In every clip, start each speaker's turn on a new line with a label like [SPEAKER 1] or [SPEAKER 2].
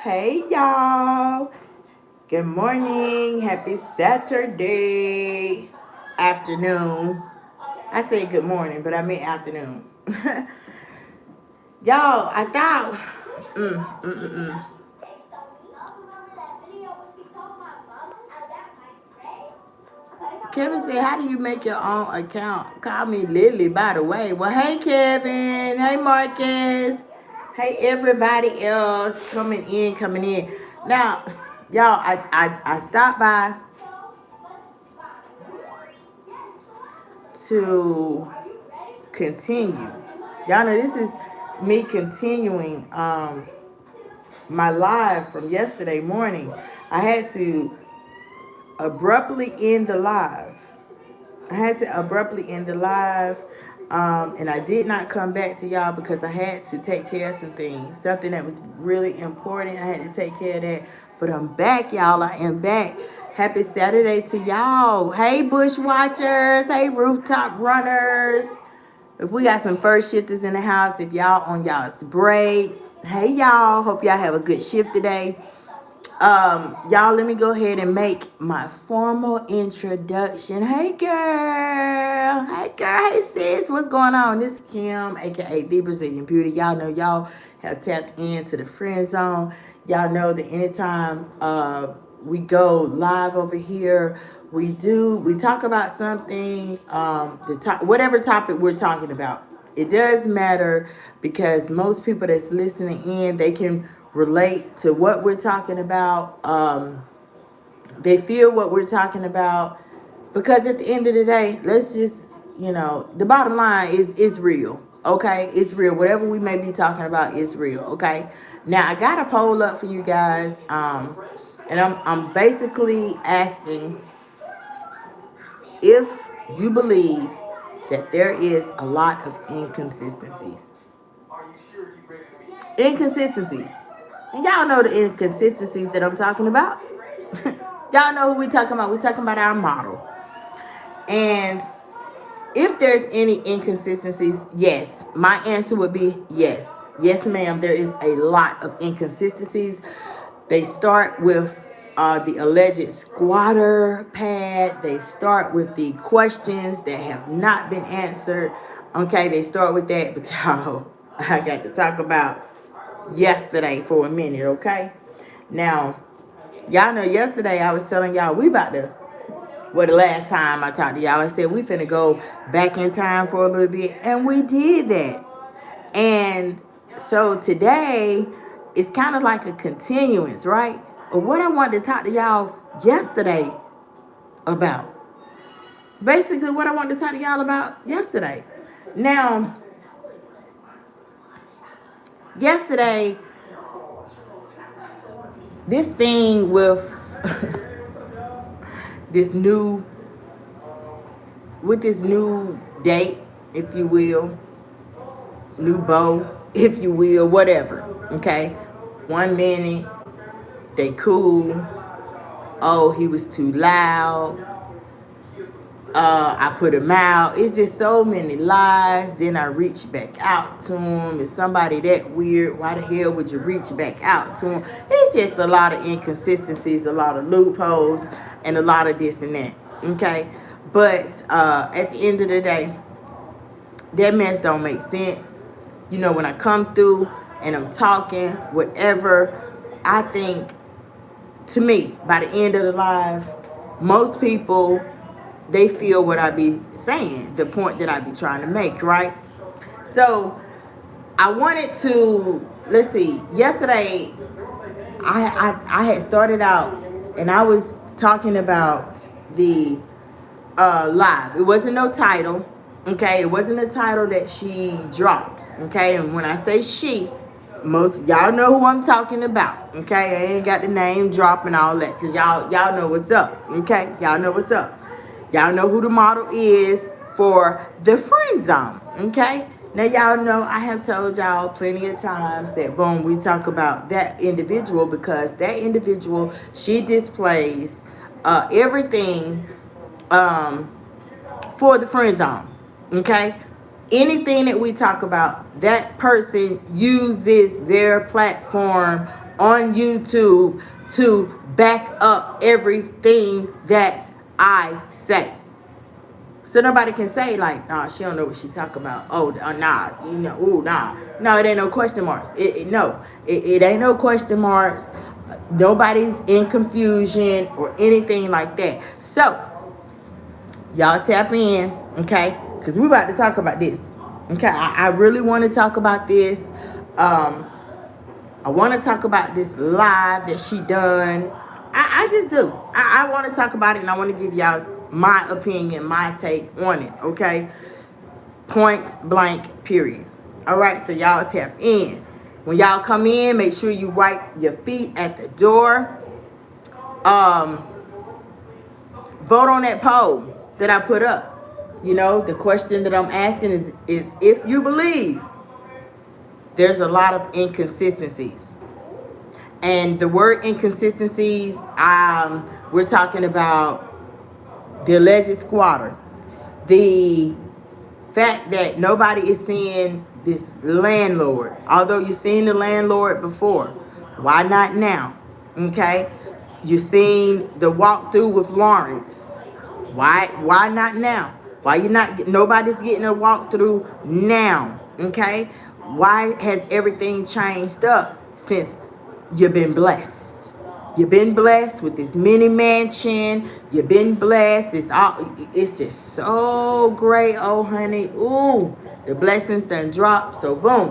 [SPEAKER 1] Hey y'all. Good morning. Happy Saturday afternoon. I said good morning, but I meant afternoon. Y'all, I thought Kevin said, how do you make your own account? Call me Lily, by the way. Well, hey Kevin. Hey Marcus. Hey everybody else coming in. Now, y'all, I stopped by to continue. Y'all know this is me continuing my live from yesterday morning. I had to abruptly end the live. And I did not come back to y'all because I had to take care of some things. Something that was really important. I had to take care of that. But I'm back, y'all. I am back. Happy Saturday to y'all. Hey, bushwatchers. Hey, rooftop runners. If we got some first shifters in the house, if y'all on y'all's break, hey y'all, hope y'all have a good shift today. Y'all, let me go ahead and make my formal introduction. Hey girl, hey sis, what's going on? This is Kim, aka the Brazilian Beauty. Y'all know y'all have tapped into the friend zone. Y'all know that anytime we go live over here, we talk about something, whatever topic we're talking about. It does matter because most people that's listening in, they can relate to what we're talking about. They feel what we're talking about because at the end of the day, let's just, the bottom line is real. Okay, it's real. Whatever we may be talking about is real. Okay. Now I got a poll up for you guys, and I'm basically asking if you believe that there is a lot of inconsistencies. Inconsistencies. And y'all know the inconsistencies that I'm talking about. Y'all know who we talking about. We talking about our model. And if there's any inconsistencies, yes. My answer would be yes. Yes, ma'am. There is a lot of inconsistencies. They start with the alleged squatter pad. They start with the questions that have not been answered. Okay, they start with that. But y'all, I got to talk about yesterday for a minute, okay? Now, y'all know yesterday I was telling y'all we about to, the last time I talked to y'all, I said we finna go back in time for a little bit, and we did that. And so today, it's kind of like a continuance, right? Of what I wanted to talk to y'all yesterday about. Basically, what I wanted to talk to y'all about yesterday. Now, yesterday, this thing with this new this new date, if you will, new beau, if you will, whatever. Okay, 1 minute they cool. Oh, he was too loud. I put him out. It's just so many lies. Then I reach back out to him. Is somebody that weird? Why the hell would you reach back out to him? It's just a lot of inconsistencies, a lot of loopholes, and a lot of this and that. Okay, but at the end of the day, that mess don't make sense. When I come through and I'm talking, whatever, I think, to me, by the end of the live, most people, they feel what I be saying, the point that I be trying to make, right? So I wanted to, let's see, yesterday I had started out and I was talking about the live. It wasn't no title, okay? It wasn't a title that she dropped, okay? And when I say she, most y'all know who I'm talking about, okay? I ain't got the name drop and all that, because y'all know what's up, okay? Y'all know what's up. Y'all know who the model is for the friend zone, okay? Now y'all know I have told y'all plenty of times that boom, we talk about that individual because that individual, she displays everything for the friend zone. Okay? Anything that we talk about, that person uses their platform on YouTube to back up everything that I say. So nobody can say like, nah, she don't know what she talk about. Oh, nah, ooh, nah. No, it ain't no question marks. It ain't no question marks. Nobody's in confusion or anything like that. So, y'all tap in, okay? Because we about to talk about this. Okay, I really want to talk about this. I want to talk about this live that she done. I just do. I want to talk about it, and I want to give y'all my opinion, my take on it, okay? Point blank, period. All right, so y'all tap in. When y'all come in, make sure you wipe your feet at the door. Vote on that poll that I put up. You know, the question that I'm asking is if you believe there's a lot of inconsistencies. And the word inconsistencies, we're talking about the alleged squatter. The fact that nobody is seeing this landlord. Although you've seen the landlord before. Why not now? Okay? You've seen the walkthrough with Lawrence. Why not now? Why you not? Nobody's getting a walkthrough now. Okay? Why has everything changed up since you've been blessed? You've been blessed with this mini mansion. You've been blessed. It's just so great. Oh, honey. Ooh, the blessings done dropped. So, boom.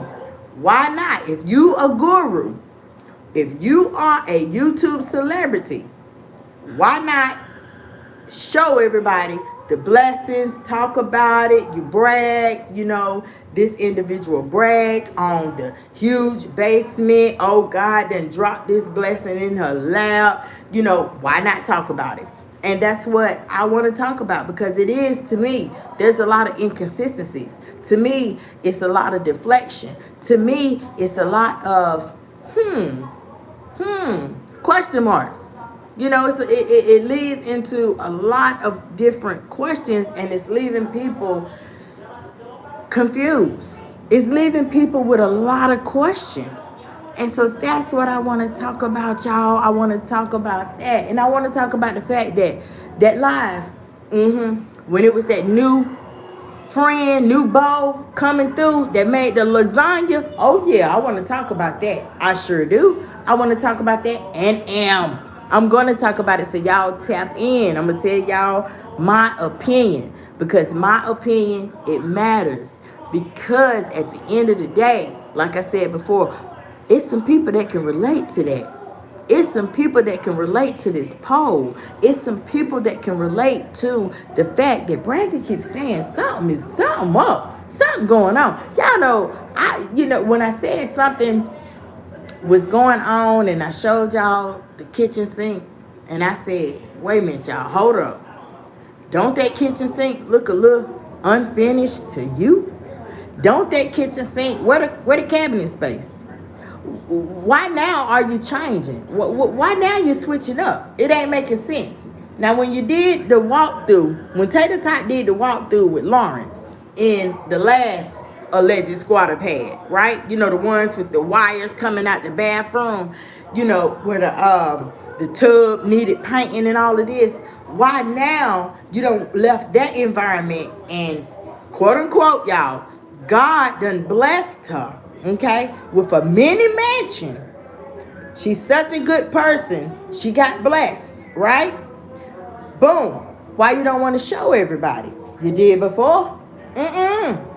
[SPEAKER 1] Why not? If you a guru, if you are a YouTube celebrity, why not show everybody the blessings, talk about it? You bragged, this individual bragged on the huge basement. Oh, God done dropped this blessing in her lap. Why not talk about it? And that's what I want to talk about, because it is, to me, there's a lot of inconsistencies. To me, it's a lot of deflection. To me, it's a lot of question marks. It leads into a lot of different questions, and it's leaving people confused. It's leaving people with a lot of questions. And so that's what I want to talk about, y'all. I want to talk about that. And I want to talk about the fact that live, when it was that new beau coming through that made the lasagna. Oh, yeah, I want to talk about that. I sure do. I want to talk about that and I'm going to talk about it, so y'all tap in. I'm going to tell y'all my opinion, because my opinion, it matters. Because at the end of the day, like I said before, it's some people that can relate to that. It's some people that can relate to this poll. It's some people that can relate to the fact that Branson keeps saying something up. Something going on. Y'all know, when I said something was going on and I showed y'all the kitchen sink, and I said, wait a minute, y'all, hold up. Don't that kitchen sink look a little unfinished to you? Don't that kitchen sink, where the cabinet space? Why now are you changing? Why now you switching up? It ain't making sense. Now, when you did the walkthrough, when Tater Tot did the walkthrough with Lawrence in the last alleged squatter pad, right? The ones with the wires coming out the bathroom, where the tub needed painting and all of this. Why now you don't left that environment and, quote unquote, y'all, God done blessed her, okay, with a mini mansion. She's such a good person. She got blessed, right? Boom. Why you don't want to show everybody? You did before?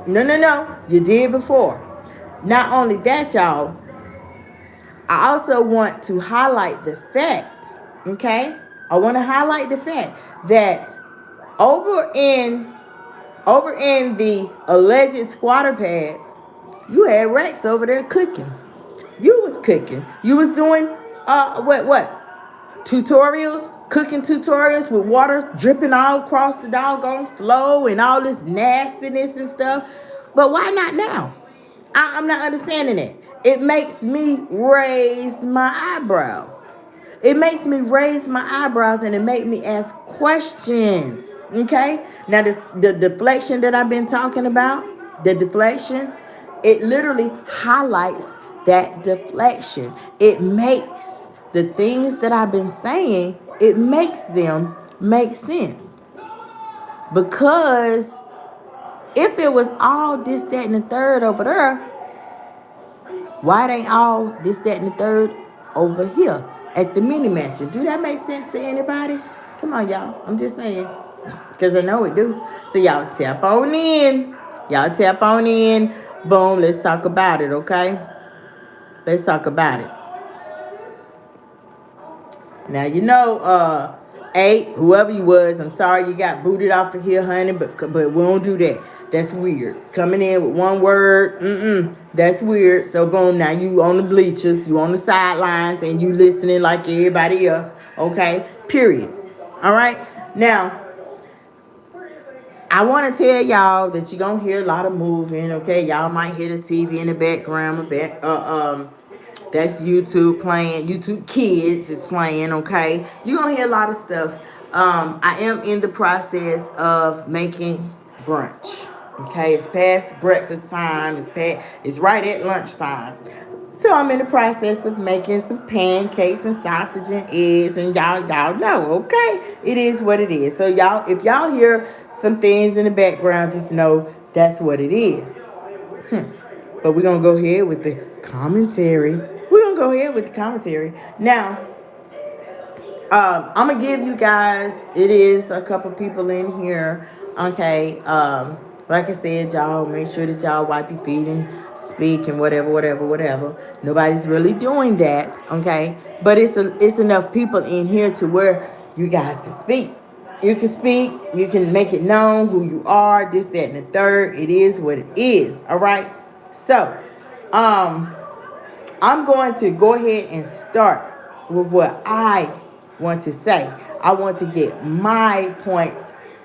[SPEAKER 1] No. You did before. Not only that, y'all, I also want to highlight the fact, okay? I want to highlight the fact that over in the alleged squatter pad, you had Rex over there cooking. You was cooking. You was doing what? Tutorials, cooking tutorials with water dripping all across the doggone floor and all this nastiness and stuff. But why not now? I'm not understanding it. It makes me raise my eyebrows. It makes me raise my eyebrows, and it makes me ask questions. Okay? Now, the deflection that I've been talking about, the deflection, it literally highlights that deflection. It makes the things that I've been saying, it makes them make sense. Because if it was all this, that, and the third over there, why it ain't all this, that, and the third over here at the mini mansion? Do that make sense to anybody? Come on, y'all. I'm just saying. Because I know it do. So y'all tap on in. Y'all tap on in. Boom. Let's talk about it, okay? Let's talk about it. Now, you know, 8, whoever you was, I'm sorry you got booted off of here, honey, but we don't do that. That's weird. Coming in with one word, that's weird. So, boom, now you on the bleachers, you on the sidelines, and you listening like everybody else, okay? Period. All right? Now, I want to tell y'all that you're going to hear a lot of moving, okay? Y'all might hear the TV in the background, that's YouTube playing. YouTube Kids is playing, okay? You're going to hear a lot of stuff. I am in the process of making brunch, okay? It's past breakfast time. It's right at lunchtime. So I'm in the process of making some pancakes and sausage and eggs, and y'all know, okay? It is what it is. So y'all, if y'all hear some things in the background, just know that's what it is. But we're going to go ahead with the commentary. Now, I'm going to give you guys, it is a couple people in here, okay? Like I said, y'all, make sure that y'all wipe your feet and speak and whatever. Nobody's really doing that, okay? But it's enough people in here to where you guys can speak. You can speak. You can make it known who you are, this, that, and the third. It is what it is, all right? So, I'm going to go ahead and start with what I want to say. I want to get my point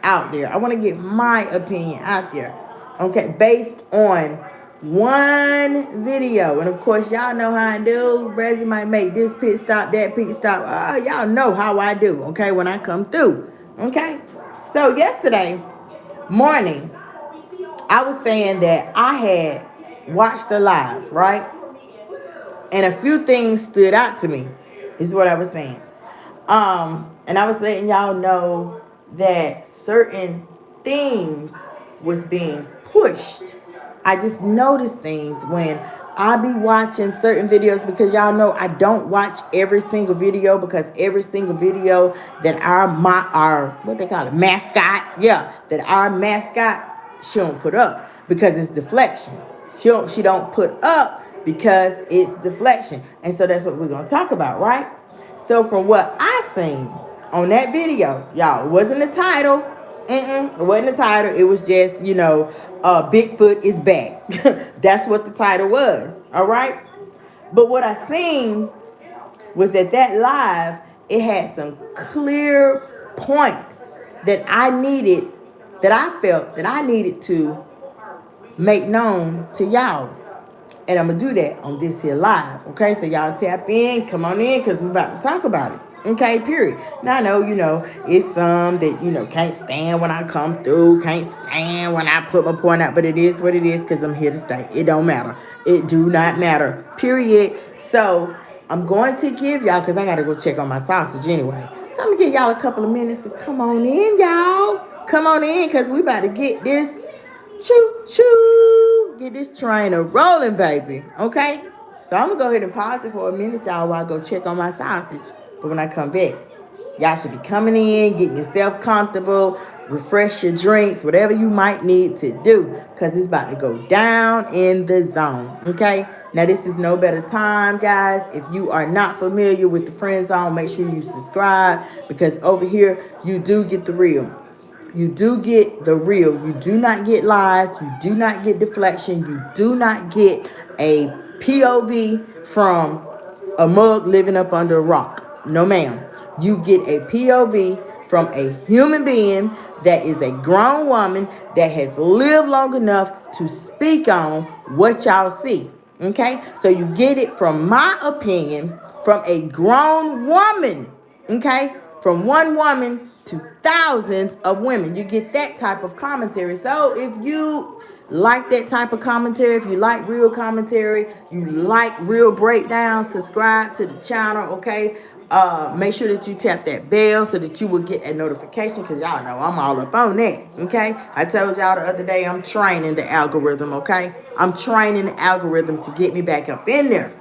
[SPEAKER 1] out there. I want to get my opinion out there. Okay, based on one video. And of course, y'all know how I do. Brezzy might make this pit stop, that pit stop. Y'all know how I do, okay, when I come through. Okay? So yesterday morning, I was saying that I had watched the live, right? And a few things stood out to me, is what I was saying. And I was letting y'all know that certain things was being pushed. I just noticed things when I be watching certain videos, because y'all know I don't watch every single video, because every single video that our what they call it, mascot, that our mascot, she don't put up because it's deflection. She don't put up because it's deflection. And so that's what we're going to talk about, right? So from what I seen on that video, y'all, it wasn't the title. It wasn't the title. It was just, Bigfoot is back. That's what the title was, all right? But what I seen was that live, it had some clear points that I felt that I needed to make known to y'all. And I'm going to do that on this here live. Okay, so y'all tap in. Come on in, because we're about to talk about it. Okay, period. Now I know, it's some that, can't stand when I come through. Can't stand when I put my point out. But it is what it is, because I'm here to stay. It don't matter. It do not matter. Period. So I'm going to give y'all, because I got to go check on my sausage anyway. So I'm going to give y'all a couple of minutes to come on in, y'all. Come on in, because we about to get this choo-choo. Get this train a rolling, baby. Okay? So I'm going to go ahead and pause it for a minute, y'all, while I go check on my sausage. But when I come back, y'all should be coming in, getting yourself comfortable, refresh your drinks, whatever you might need to do, because it's about to go down in the zone. Okay? Now, this is no better time, guys. If you are not familiar with the Friend Zone, make sure you subscribe, because over here, you do get the real. You do get the real. You do not get lies. You do not get deflection. You do not get a POV from a mug living up under a rock. No, ma'am. You get a POV from a human being that is a grown woman that has lived long enough to speak on what y'all see. Okay? So you get it from my opinion, from a grown woman. Okay? From one woman to thousands of women. You get that type of commentary. So if you like that type of commentary, if you like real commentary, you like real breakdowns, subscribe to the channel, okay? Make sure that you tap that bell so that you will get a notification, because y'all know I'm all up on that, okay? I told y'all the other day I'm training the algorithm, okay? I'm training the algorithm to get me back up in there,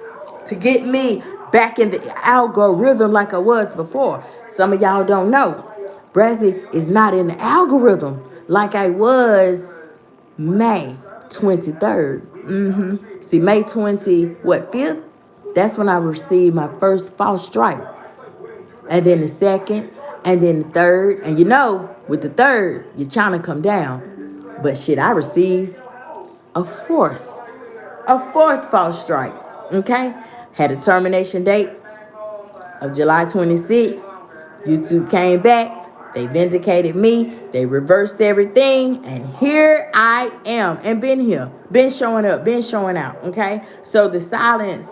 [SPEAKER 1] to get me back in the algorithm like I was before. Some of y'all don't know. Brazzy is not in the algorithm like I was May 23rd. See, May 5th? That's when I received my first false strike. And then the second, and then the third. And you know, with the third, your channel come down. But shit, I received a fourth. A fourth false strike. Okay? Had a termination date of July 26th. YouTube came back. They vindicated me. They reversed everything. And here I am. And been here. Been showing up. Been showing out. Okay? So the silence,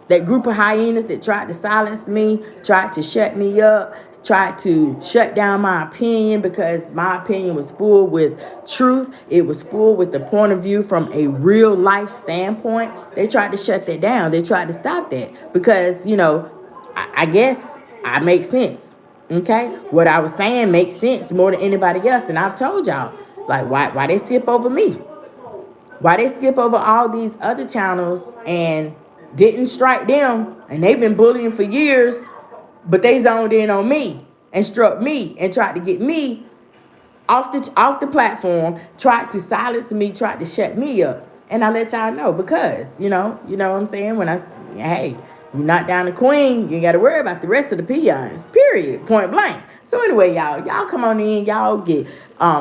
[SPEAKER 1] that group of hyenas that tried to silence me, tried to shut me up, tried to shut down my opinion, because my opinion was full with truth. It was full with the point of view from a real life standpoint. They tried to shut that down. They tried to stop that because, I guess I make sense. Okay? What I was saying makes sense more than anybody else. And I've told y'all, like, why they skip over me? Why they skip over all these other channels and didn't strike them, and they've been bullying for years, but they zoned in on me and struck me and tried to get me off the platform, tried to silence me, tried to shut me up. And I let y'all know, because you know what I'm saying, when hey, you knock down the queen, you ain't got to worry about the rest of the peons, period, point blank. So anyway, y'all come on in, y'all get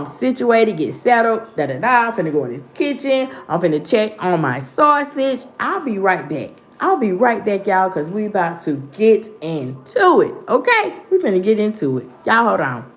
[SPEAKER 1] situated, get settled, I'm finna go in this kitchen, I'm finna check on my sausage. I'll be right back. Y'all, because we about to get into it. Okay, we finna get into it. Y'all hold on.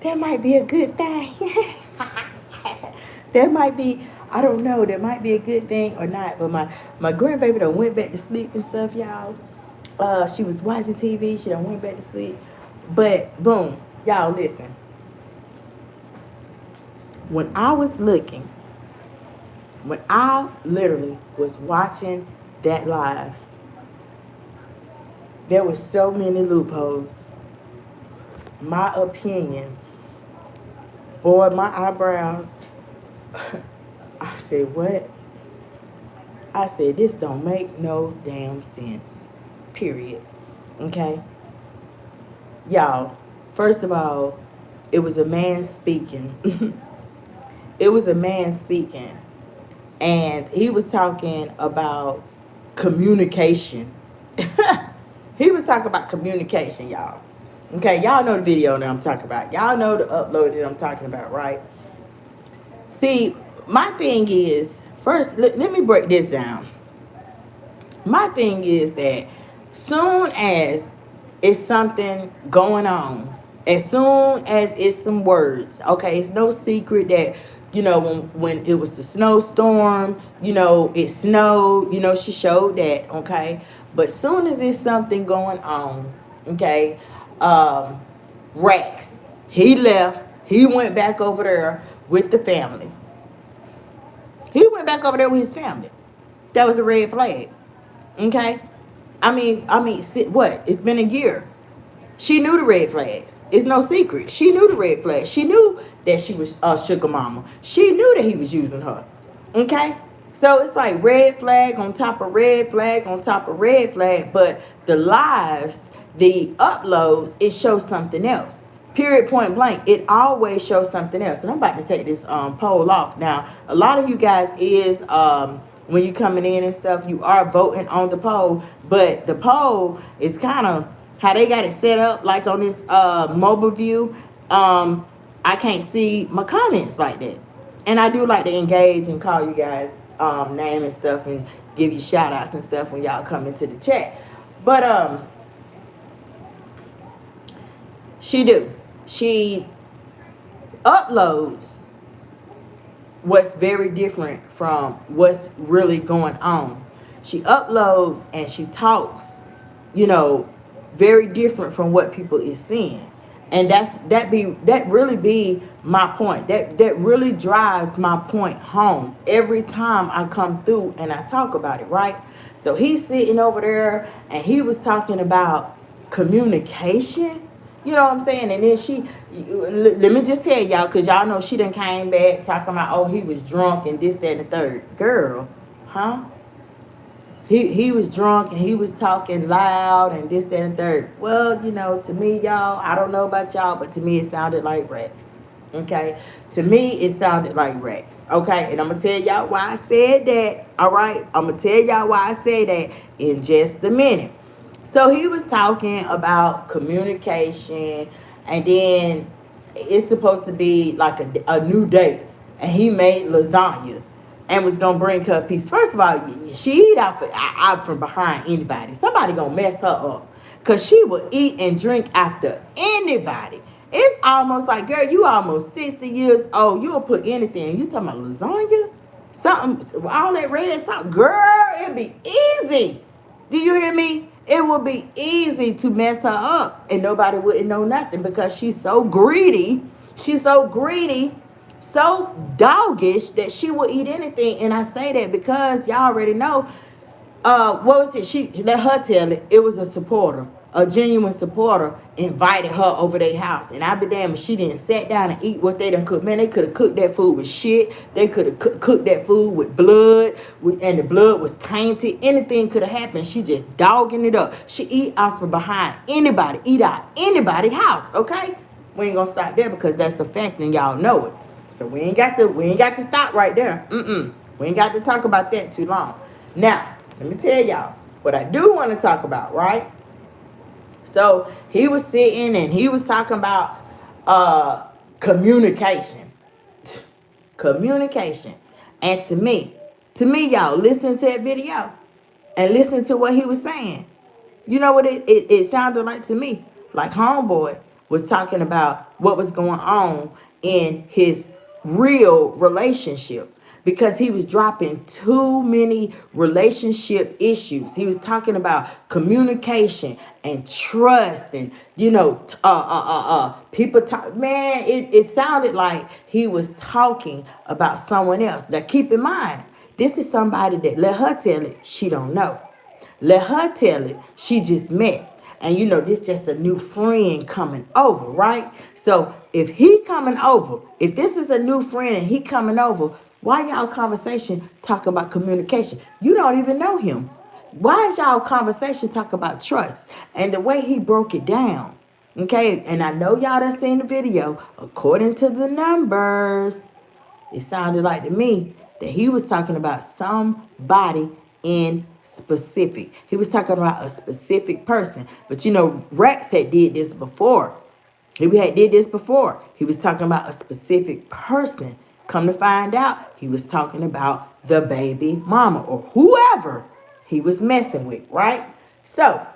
[SPEAKER 1] That might be a good thing. That might be, I don't know, that might be a good thing or not. But my grandbaby done went back to sleep and stuff, y'all. She was watching TV. She done went back to sleep. But boom, y'all listen. When I was looking, when I literally was watching that live, there was so many loopholes. My opinion, boy, my eyebrows. I said, what? I said, this don't make no damn sense. Period. Okay? Y'all, first of all, it was a man speaking. It was a man speaking. And he was talking about communication. He was talking about communication, y'all. Okay, y'all know the video that I'm talking about. Y'all know the upload that I'm talking about, right? See, my thing is, first, let me break this down. My thing is that soon as it's something going on, as soon as it's some words, okay, it's no secret that, when it was the snowstorm, it snowed, she showed that, okay? But soon as it's something going on, okay, Rex, he left, he went back over there with the family. He went back over there with his family. That was a red flag. Okay? What? It's been a year. She knew the red flags. It's no secret. She knew the red flags. She knew that she was sugar mama. She knew that he was using her. Okay? So it's like red flag on top of red flag on top of red flag. But the lives, the uploads, it shows something else. Period, point blank. It always shows something else. And I'm about to take this poll off. Now, a lot of you guys is when you coming in and stuff, you are voting on the poll. But the poll is kind of how they got it set up, like on this mobile view. I can't see my comments like that. And I do like to engage and call you guys name and stuff and give you shout outs and stuff when y'all come into the chat. But she uploads what's very different from what's really going on. She uploads and she talks, very different from what people is seeing. And that really be my point. That really drives my point home every time I come through and I talk about it, right? So he's sitting over there and he was talking about communication. You know what I'm saying? And then let me just tell y'all, because y'all know she done came back talking about, oh, he was drunk and this, that, and the third. Girl, huh? He was drunk and he was talking loud and this, that, and third. Well, to me, y'all, I don't know about y'all, but to me it sounded like Rex. Okay? To me, it sounded like Rex. Okay? And I'm going to tell y'all why I said that. All right? I'm going to tell y'all why I say that in just a minute. So he was talking about communication, and then it's supposed to be like a new date, and he made lasagna and was gonna bring her a piece. First of all, she eat out from behind anybody. Somebody gonna mess her up, cause she will eat and drink after anybody. It's almost like, girl, you almost 60 years old. You'll put anything. You talking about lasagna? Something, all that red sauce. Girl, it'd be easy. Do you hear me? It would be easy to mess her up and nobody wouldn't know nothing because she's so greedy. She's so greedy, so doggish that she will eat anything. And I say that because y'all already know, what was it? She let her tell it. It was a supporter, a genuine supporter invited her over their house. And I be damned if she didn't sit down and eat what they done cooked. Man, they could have cooked that food with shit. They could have cooked that food with blood, and the blood was tainted. Anything could have happened. She just dogging it up. She eat out from behind anybody, eat out anybody's house, okay? We ain't gonna stop there because that's a fact and y'all know it. So we ain't got to stop right there. We ain't got to talk about that too long. Now, let me tell y'all what I do want to talk about, right? So he was sitting and he was talking about communication. Communication. And to me, y'all, listen to that video and listen to what he was saying. You know what it sounded like to me? Like homeboy was talking about what was going on in his real relationship, because he was dropping too many relationship issues. He was talking about communication and trust, and people talk. Man, it sounded like he was talking about someone else. Now keep in mind, this is somebody that, let her tell it, she don't know. Let her tell it, she just met. And this just a new friend coming over, right? So if he coming over, if this is a new friend and he coming over, why y'all conversation talk about communication? You don't even know him. Why is y'all conversation talk about trust? And the way he broke it down, okay? And I know y'all done seen the video. According to the numbers, it sounded like to me that he was talking about somebody in specific. He was talking about a specific person. But Rex had did this before. He had did this before. He was talking about a specific person. Come to find out, he was talking about the baby mama or whoever he was messing with, right? So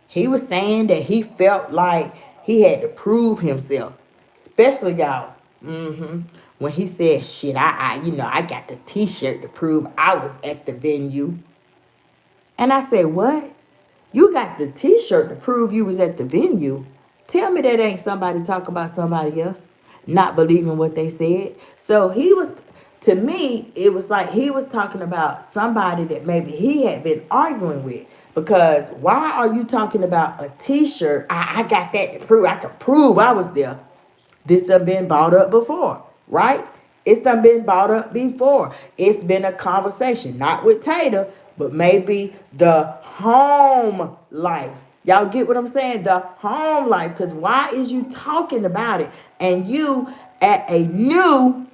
[SPEAKER 1] he was saying that he felt like he had to prove himself, especially y'all. When he said, "Shit, I got the T-shirt to prove I was at the venue," and I said, "What? You got the T-shirt to prove you was at the venue? Tell me that ain't somebody talking about somebody else, not believing what they said." So he was, to me, it was like he was talking about somebody that maybe he had been arguing with. Because why are you talking about a T-shirt? I got that to prove. I can prove I was there. This have been brought up before, right? It's done been brought up before. It's been a conversation, not with Tater, but maybe the home life. Y'all get what I'm saying? The home life. Because why is you talking about it and you at a new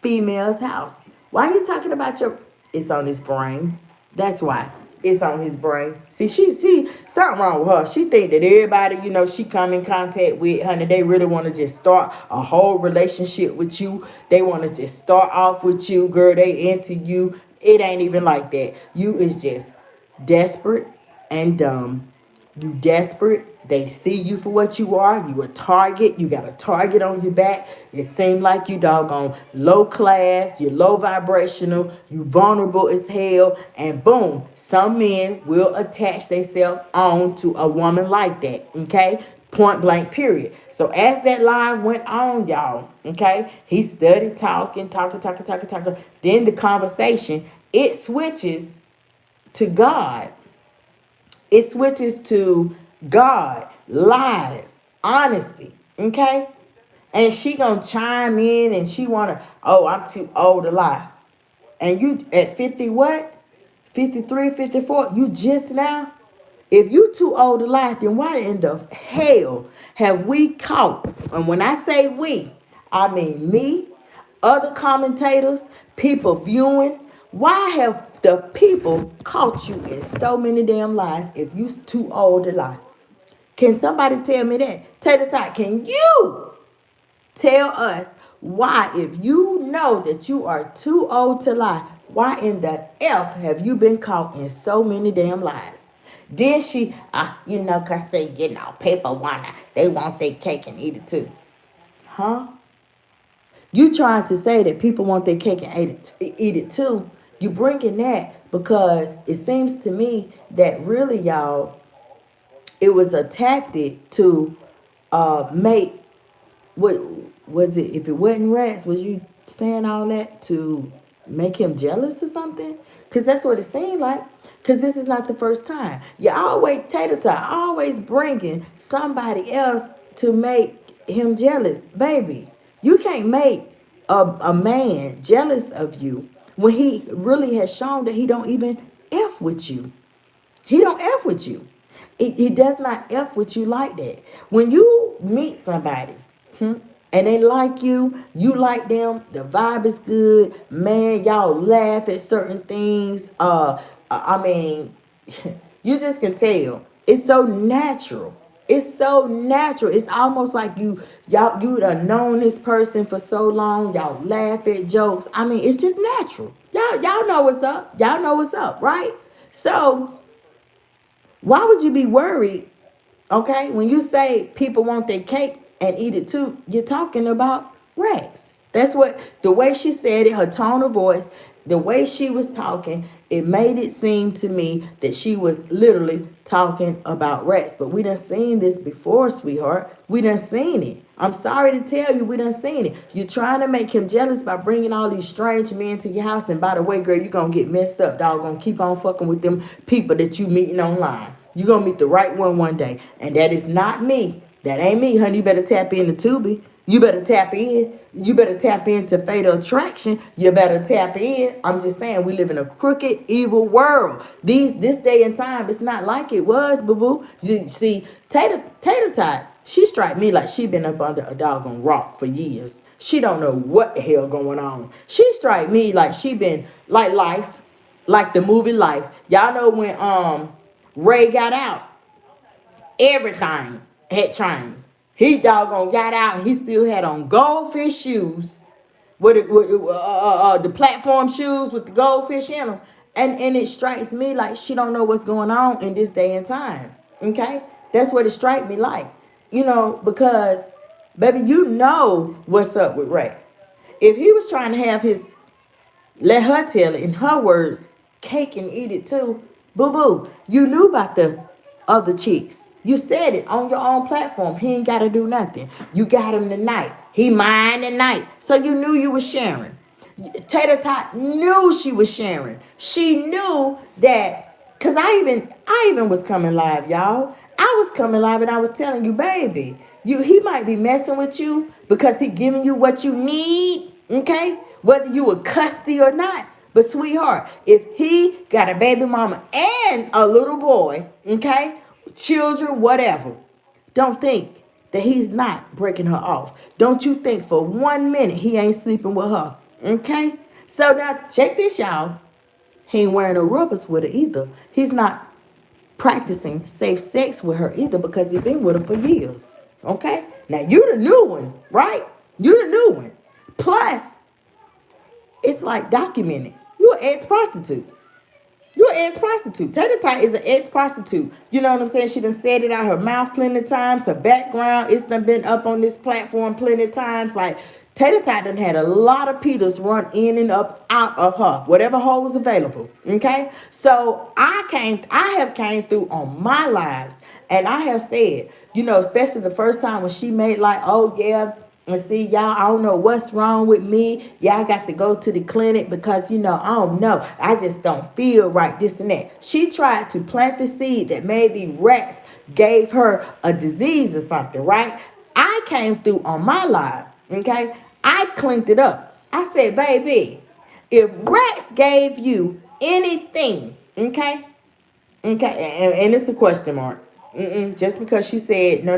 [SPEAKER 1] female's house? Why are you talking about your... It's on his brain. That's why. It's on his brain. See, something wrong with her. She think that everybody, she come in contact with, honey, they really want to just start a whole relationship with you. They want to just start off with you, girl. They into you. It ain't even like that. You is just desperate and dumb. You desperate. They see you for what you are. You a target. You got a target on your back. It seems like you doggone low class. You're low vibrational. You vulnerable as hell. And boom, some men will attach themselves on to a woman like that. Okay? Point blank, period. So as that live went on, y'all, okay, he started talking. Then the conversation, it switches to God. It switches to God, lies, honesty, okay? And she gonna chime in and she wanna, oh, I'm too old to lie. And you at 50 what? 53, 54, you just now? If you too old to lie, then why in the hell have we caught? And when I say we, I mean me, other commentators, people viewing. Why have the people caught you in so many damn lies if you too old to lie? Can somebody tell me that? Tater Tot, can you tell us why, if you know that you are too old to lie, why in the F have you been caught in so many damn lies? Then she, cause say, people they want their cake and eat it too. Huh? You trying to say that people want their cake and eat it too. You bringing that because it seems to me that really, y'all, it was a tactic to make, what was it? If it wasn't rats, was you saying all that to make him jealous or something? Because that's what it seemed like. Because this is not the first time. You always, Tater Tot, always bringing somebody else to make him jealous. Baby, you can't make a man jealous of you when he really has shown that he don't even F with you. He don't F with you. He does not F with you like that. When you meet somebody, and they like you like them, the vibe is good, man, y'all laugh at certain things. I mean, you just can tell. It's so natural. It's so natural. It's almost like you done known this person for so long. Y'all laugh at jokes. I mean, it's just natural. Y'all know what's up. Y'all know what's up, right? So why would you be worried Okay, when you say people want their cake and eat it too, you're talking about Rex. That's what the way she said it, her tone of voice, the way she was talking, it made it seem to me that she was literally talking about Rex. But we done seen this before, sweetheart. We done seen it. I'm sorry to tell you, we done seen it. You're trying to make him jealous by bringing all these strange men to your house. And by the way, girl, you're going to get messed up, dog. Gonna keep on fucking with them people that you meeting online. You're going to meet the right one day. And that is not me. That ain't me, honey. You better tap into Tubi. You better tap in. You better tap into Fatal Attraction. You better tap in. I'm just saying, we live in a crooked, evil world. This day and time, it's not like it was, boo-boo. You see, Tater Tot, she strike me like she been up under a doggone rock for years. She don't know what the hell going on. She strike me like she been like Life, like the movie Life. Y'all know when Ray got out, everything had changed. He doggone got out and he still had on goldfish shoes with the platform shoes with the goldfish in them. And it strikes me like she don't know what's going on in this day and time. Okay? That's what it strikes me like. Because, baby, you know what's up with Rex. If he was trying to have his, let her tell it in her words, cake and eat it too, boo boo, you knew about the other chicks. You said it on your own platform. He ain't got to do nothing. You got him tonight. He mine tonight. So you knew you was sharing. Tater Tot knew she was sharing. She knew that, because I even was coming live, y'all. I was coming live and I was telling you, baby, he might be messing with you because he giving you what you need, okay? Whether you a custody or not. But sweetheart, if he got a baby mama and a little boy, okay, children, whatever, don't think that he's not breaking her off. Don't you think for 1 minute he ain't sleeping with her, okay? So now check this, y'all. He ain't wearing no rubbers with her either. He's not practicing safe sex with her either because he been with her for years, okay? Now you the new one, right? You the new one. Plus, it's like documented. You an ex-prostitute. You're an ex-prostitute. Tater Tot is an ex-prostitute. You know what I'm saying? She done said it out her mouth plenty of times. Her background, it's done been up on this platform plenty of times. Like, Tater Tot done had a lot of Peters run in and up out of her. Whatever hole is available. Okay? So, I have came through on my lives. And I have said, especially the first time when she made like, oh yeah, and see, y'all, I don't know what's wrong with me. Y'all got to go to the clinic because, I don't know. I just don't feel right, this and that. She tried to plant the seed that maybe Rex gave her a disease or something, right? I came through on my live, okay? I cleaned it up. I said, baby, if Rex gave you anything, okay? Okay, and it's a question mark. Just because she said no,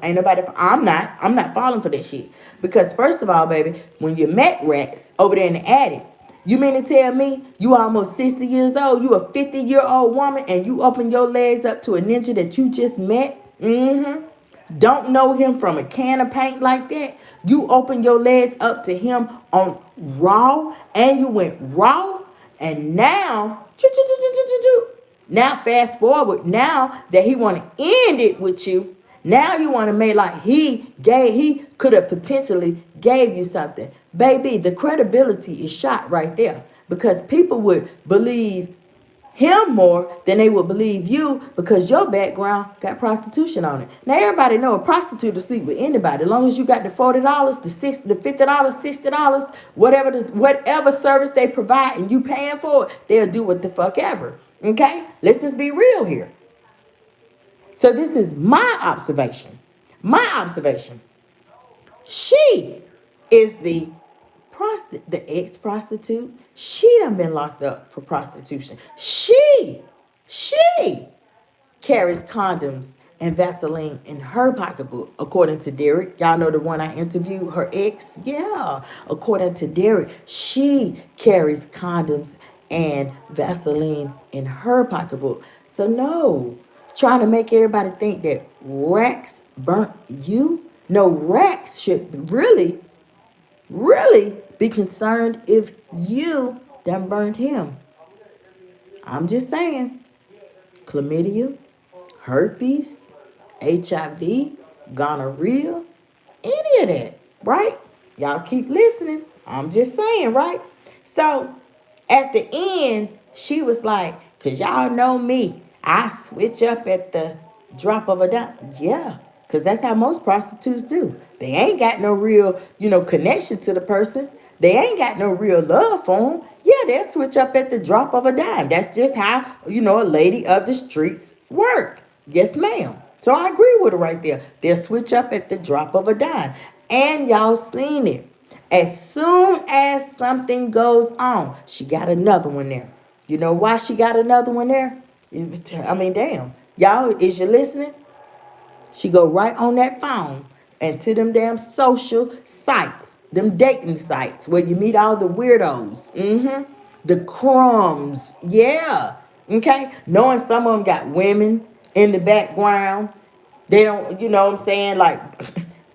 [SPEAKER 1] ain't nobody. I'm not falling for that shit. Because first of all, baby, when you met Rex over there in the attic, you mean to tell me you almost 60 years old, you a 50-year-old woman, and you open your legs up to a ninja that you just met? Don't know him from a can of paint like that. You open your legs up to him on raw, and you went raw, and now. Now fast forward, now that he want to end it with you, now you want to make like he could have potentially gave you something. Baby, the credibility is shot right there because people would believe him more than they would believe you because your background got prostitution on it. Now everybody know a prostitute will sleep with anybody as long as you got the $40, the $50, $60, whatever service they provide and you paying for it, they'll do what the fuck ever. Okay? Let's just be real here. So this is my observation. My observation. She is the ex-prostitute. She done been locked up for prostitution. She carries condoms and Vaseline in her pocketbook, according to Derek. Y'all know the one I interviewed, her ex? Yeah. According to Derek, she carries condoms and Vaseline in her pocketbook. So no, trying to make everybody think that Rex burnt you. No, Rex should really be concerned if you done burnt him. I'm just saying. Chlamydia, herpes, HIV, gonorrhea, any of that, right? Y'all keep listening. I'm just saying, right? So at the end, she was like, because y'all know me, I switch up at the drop of a dime. Yeah, because that's how most prostitutes do. They ain't got no real, connection to the person. They ain't got no real love for them. Yeah, they'll switch up at the drop of a dime. That's just how, a lady of the streets work. Yes, ma'am. So I agree with her right there. They'll switch up at the drop of a dime. And y'all seen it. As soon as something goes on, she got another one there. You know why she got another one there? I mean, damn. Y'all, is you listening? She go right on that phone and to them damn social sites, them dating sites where you meet all the weirdos. The crumbs. Yeah. Okay. Knowing some of them got women in the background. They don't, you know what I'm saying? Like,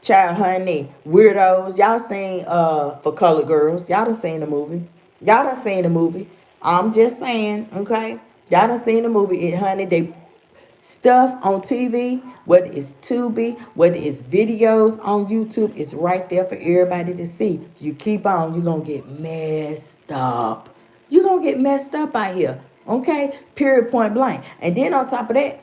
[SPEAKER 1] child honey, weirdos. Y'all seen For Color Girls. Y'all done seen the movie. Y'all done seen the movie. I'm just saying, okay? Y'all done seen the movie. Honey, they stuff on TV, whether it's Tubi, whether it's videos on YouTube, it's right there for everybody to see. You keep on, you're going to get messed up. You're going to get messed up out here. Okay? Period, point blank. And then on top of that,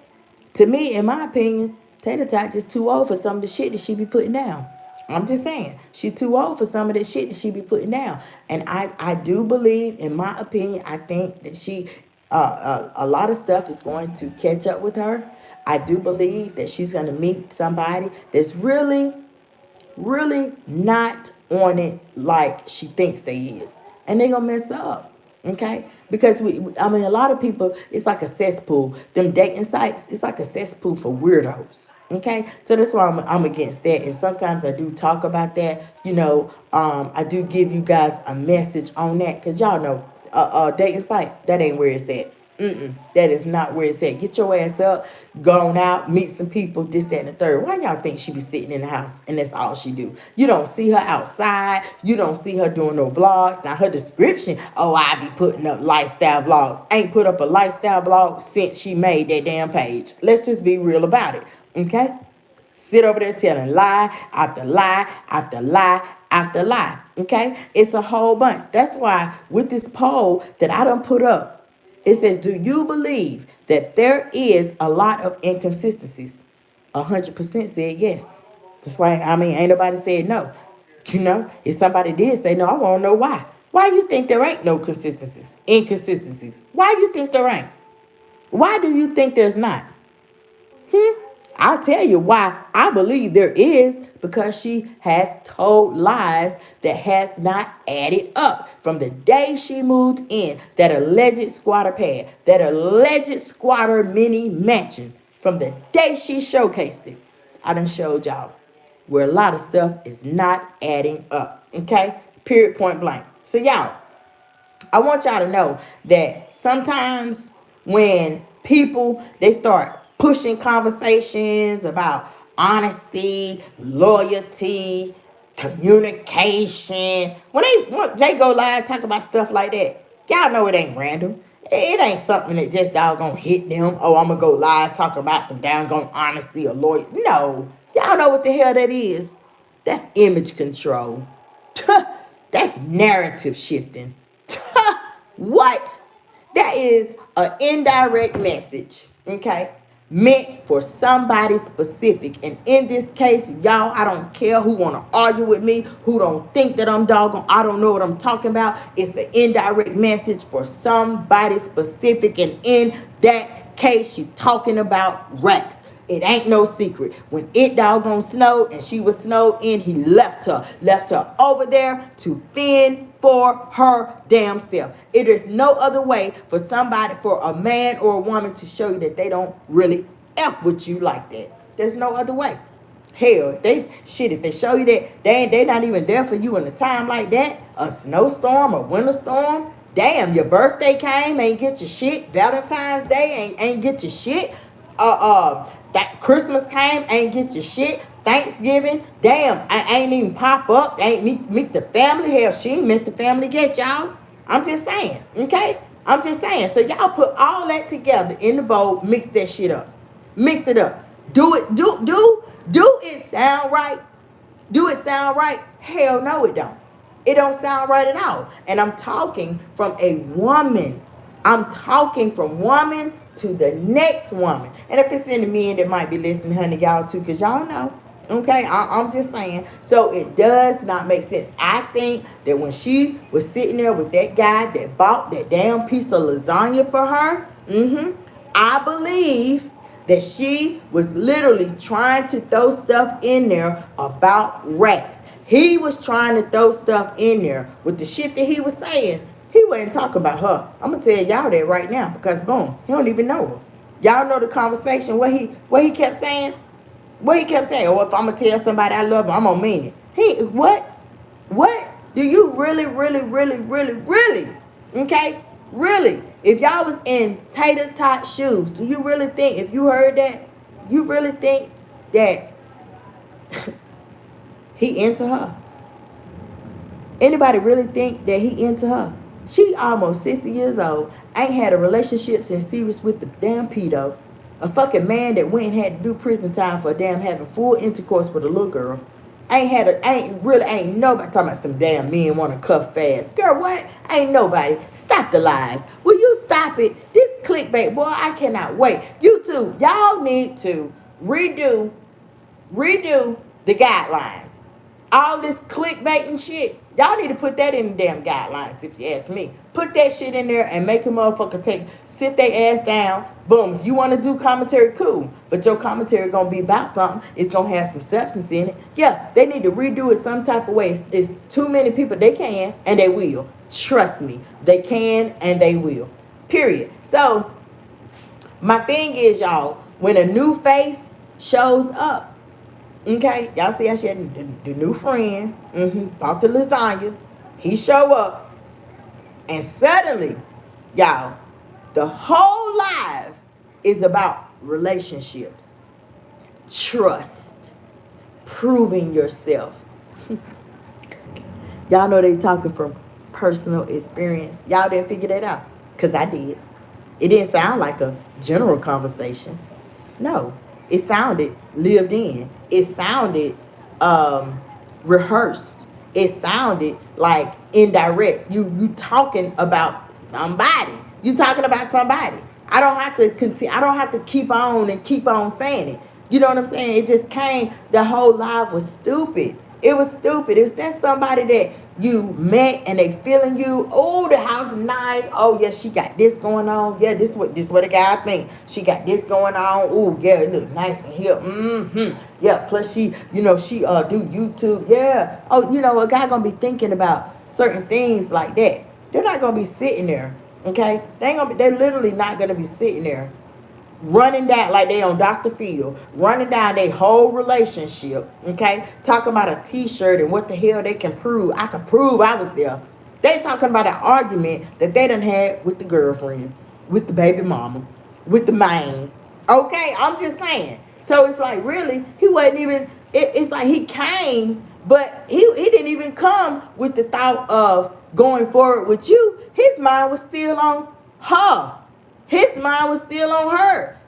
[SPEAKER 1] to me, in my opinion, Tater Tot just too old for some of the shit that she be putting down. I'm just saying, she too old for some of the shit that she be putting down. And I do believe, in my opinion, I think that a lot of stuff is going to catch up with her. I do believe that she's going to meet somebody that's really, really not on it like she thinks they is. And they're going to mess up. Okay? Because, a lot of people, it's like a cesspool. Them dating sites, it's like a cesspool for weirdos. Okay? So that's why I'm against that. And sometimes I do talk about that. I do give you guys a message on that. Because y'all know, dating site, that ain't where it's at. That is not where it's at. Get your ass up, go on out, meet some people, this, that, and the third. Why y'all think she be sitting in the house and that's all she do? You don't see her outside. You don't see her doing no vlogs. Now her description, oh, I be putting up lifestyle vlogs. Ain't put up a lifestyle vlog since she made that damn page. Let's just be real about it, okay? Sit over there telling lie after lie after lie after lie, okay? It's a whole bunch. That's why with this poll that I done put up, it says, do you believe that there is a lot of inconsistencies? 100% said yes. That's why, ain't nobody said no. If somebody did say no, I want to know why. Why you think there ain't no inconsistencies? Why you think there ain't? Why do you think there's not? I'll tell you why I believe there is, because she has told lies that has not added up. From the day she moved in, that alleged squatter pad, that alleged squatter mini mansion, from the day she showcased it, I done showed y'all where a lot of stuff is not adding up. Okay? Period, point blank. So y'all, I want y'all to know that sometimes when people, they start pushing conversations about honesty, loyalty, communication, when they go live talk about stuff like that, y'all know it ain't random. It ain't something that just doggone hit them. Oh, I'm gonna go live talk about some doggone honesty or loyalty. No, y'all know what the hell that is. That's image control. That's narrative shifting. What? That is an indirect message, okay? Meant for somebody specific. And in this case, y'all, I don't care who want to argue with me, who don't think that I'm doggone, I don't know what I'm talking about. It's an indirect message for somebody specific. And in that case, she's talking about Rex. It ain't no secret. When it doggone snowed and she was snowed in, he left her over there to fend for her damn self. It is no other way for somebody, for a man or a woman to show you that they don't really F with you like that. There's no other way. Hell, if they show you that they not even there for you in a time like that, a snowstorm, a winter storm, damn, your birthday came, ain't get your shit. Valentine's Day ain't get your shit. That Christmas came, ain't get your shit. Thanksgiving, damn, I ain't even pop up. Ain't meet the family. Hell, she ain't met the family yet, y'all. I'm just saying, okay? I'm just saying. So y'all put all that together in the bowl, mix that shit up. Mix it up. Do it sound right? Do it sound right? Hell no, it don't. It don't sound right at all. And I'm talking from a woman. I'm talking from woman to the next woman. And if it's any men that might be listening, honey, y'all too, because y'all know. Okay, I'm just saying. So it does not make sense. I think that when she was sitting there with that guy that bought that damn piece of lasagna for her, I believe that she was literally trying to throw stuff in there about racks. He was trying to throw stuff in there with the shit that he was saying. He wasn't talking about her. I'm gonna tell y'all that right now because boom, he don't even know her. Y'all know the conversation what he kept saying? What he kept saying? Oh, if I'm gonna tell somebody I love them, I'm gonna mean it. He what? What? Do you really, really, really, really, really? Okay? Really? If y'all was in tater tot shoes, do you really think if you heard that, you really think that he into her? Anybody really think that he into her? She almost 60 years old, ain't had a relationship since she was with the damn pedo. A fucking man that went and had to do prison time for damn having full intercourse with a little girl. Ain't nobody talking about some damn men want to cuff fast. Girl, what? Ain't nobody. Stop the lies. Will you stop it? This clickbait, boy, I cannot wait. YouTube, y'all need to redo the guidelines. All this clickbait and shit. Y'all need to put that in the damn guidelines, if you ask me. Put that shit in there and make a motherfucker sit their ass down. Boom. If you want to do commentary, cool. But your commentary going to be about something. It's going to have some substance in it. Yeah, they need to redo it some type of way. It's too many people. They can and they will. Trust me. They can and they will. Period. So, my thing is, y'all, when a new face shows up, okay, y'all see how she had the new friend, bought the lasagna. He show up, and suddenly, y'all, the whole life is about relationships, trust, proving yourself. Y'all know they talking from personal experience. Y'all didn't figure that out, because I did. It didn't sound like a general conversation. No, it sounded lived in. It sounded rehearsed. It sounded like indirect. You talking about somebody. You talking about somebody. I don't have to continue. I don't have to keep on saying it. You know what I'm saying? It just came. The whole live was stupid. It was stupid. Is that somebody that you met and they feeling you? Oh, the house is nice. Oh, yeah, she got this going on. Yeah, this what a guy think. She got this going on. Oh, yeah, it look nice in here. Yeah, plus she do YouTube. Yeah. Oh, a guy gonna be thinking about certain things like that. They're not gonna be sitting there. Okay? They're literally not gonna be sitting there running down like they on Dr. Phil, running down their whole relationship, okay? Talking about a t-shirt and what the hell they can prove. I can prove I was there. They talking about an argument that they done had with the girlfriend, with the baby mama, with the man. Okay, I'm just saying. So it's like, really, he wasn't even, it's like he came, but he didn't even come with the thought of going forward with you. His mind was still on her. His mind was still on her.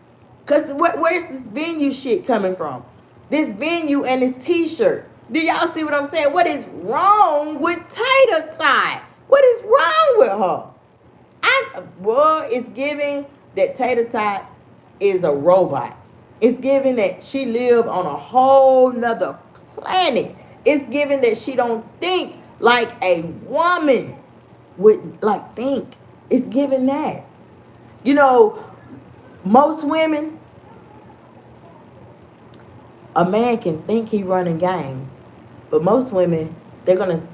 [SPEAKER 1] Because where's this venue shit coming from? This venue and this t-shirt. Do y'all see what I'm saying? What is wrong with Tater Tot? What is wrong with her? It's giving that Tater Tot is a robot. It's giving that she live on a whole nother planet. It's giving that she don't think like a woman would think. It's giving that. Most women, a man can think he running game, but most women, they're going to